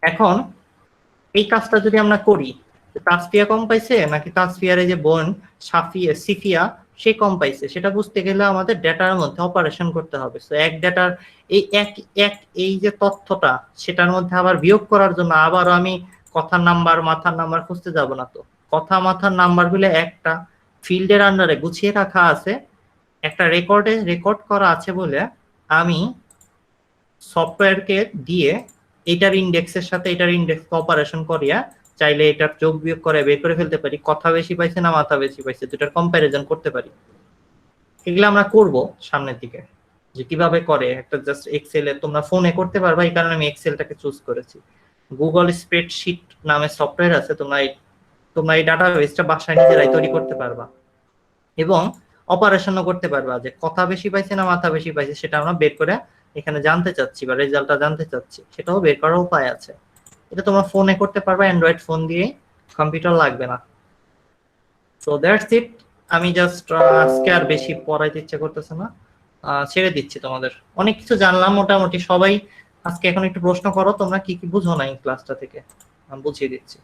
এখন এই কাজটা যদি আমরা করি, তাসফিয়া কম পাইছে নাকি তাসফিয়ার এই যে বোন সিফিয়া সে কম পাইছে, সেটা বুঝতে গেলে আমাদের ডেটার মধ্যে অপারেশন করতে হবে। তো এক ডেটার এই যে তথ্যটা, সেটার মধ্যে আবার বিয়োগ করার জন্য আবারও আমি কথার নাম্বার মাথার নাম্বার খুঁজতে যাব না, তো কথা মাথার নাম্বারগুলো একটা ফিল্ডের আন্ডারে গুছিয়ে রাখা আছে, একটা রেকর্ড করা আছে বলে আমি সফটওয়্যারকে দিয়ে এটার ইন্ডেক্সের সাথে এটার ইন্ডেক্স অপারেশন করিয়া চাইলে এটার যোগ বিয়োগ করে বের করে ফেলতে পারি, কথা বেশি পাইছে না মাথা বেশি পাইছে দুটার কম্প্যারিজন করতে পারি। এগুলো আমরা করব সামনের দিকে, যে কিভাবে করে একটা জাস্ট এক্সেলে তোমরা ফোনে করতে পারবা, এই কারণে আমি এক্সেলটাকে চুজ করেছি। গুগল স্প্রেডশিট নামে সফটওয়্যার আছে, তোমরা এই ডাটাবেসটা বাসায় নিজেরাই তৈরি করতে পারবা এবং অপারেশনও করতে পারবা, যে কথা বেশি পাইছে না মাথা বেশি পাইছে সেটা আমরা বের করে এখানে জানতে চাচ্ছি বা রেজাল্টটা জানতে চাচ্ছি, সেটাও বের করার উপায় আছে। এটা তোমরা ফোনে করতে পারবা, অ্যান্ড্রয়েড ফোন দিয়ে, কম্পিউটার লাগবে না। So that's it. আমি জাস্ট আজকে আর বেশি পড়াইতে ইচ্ছে করতেছে না, ছেড়ে দিচ্ছি তোমাদের। অনেক কিছু জানলাম মোটামুটি সবাই। আজকে এখন একটু প্রশ্ন করো তোমরা কি কি বুঝো না এই ক্লাসটা থেকে, আমি বুঝিয়ে দিচ্ছি।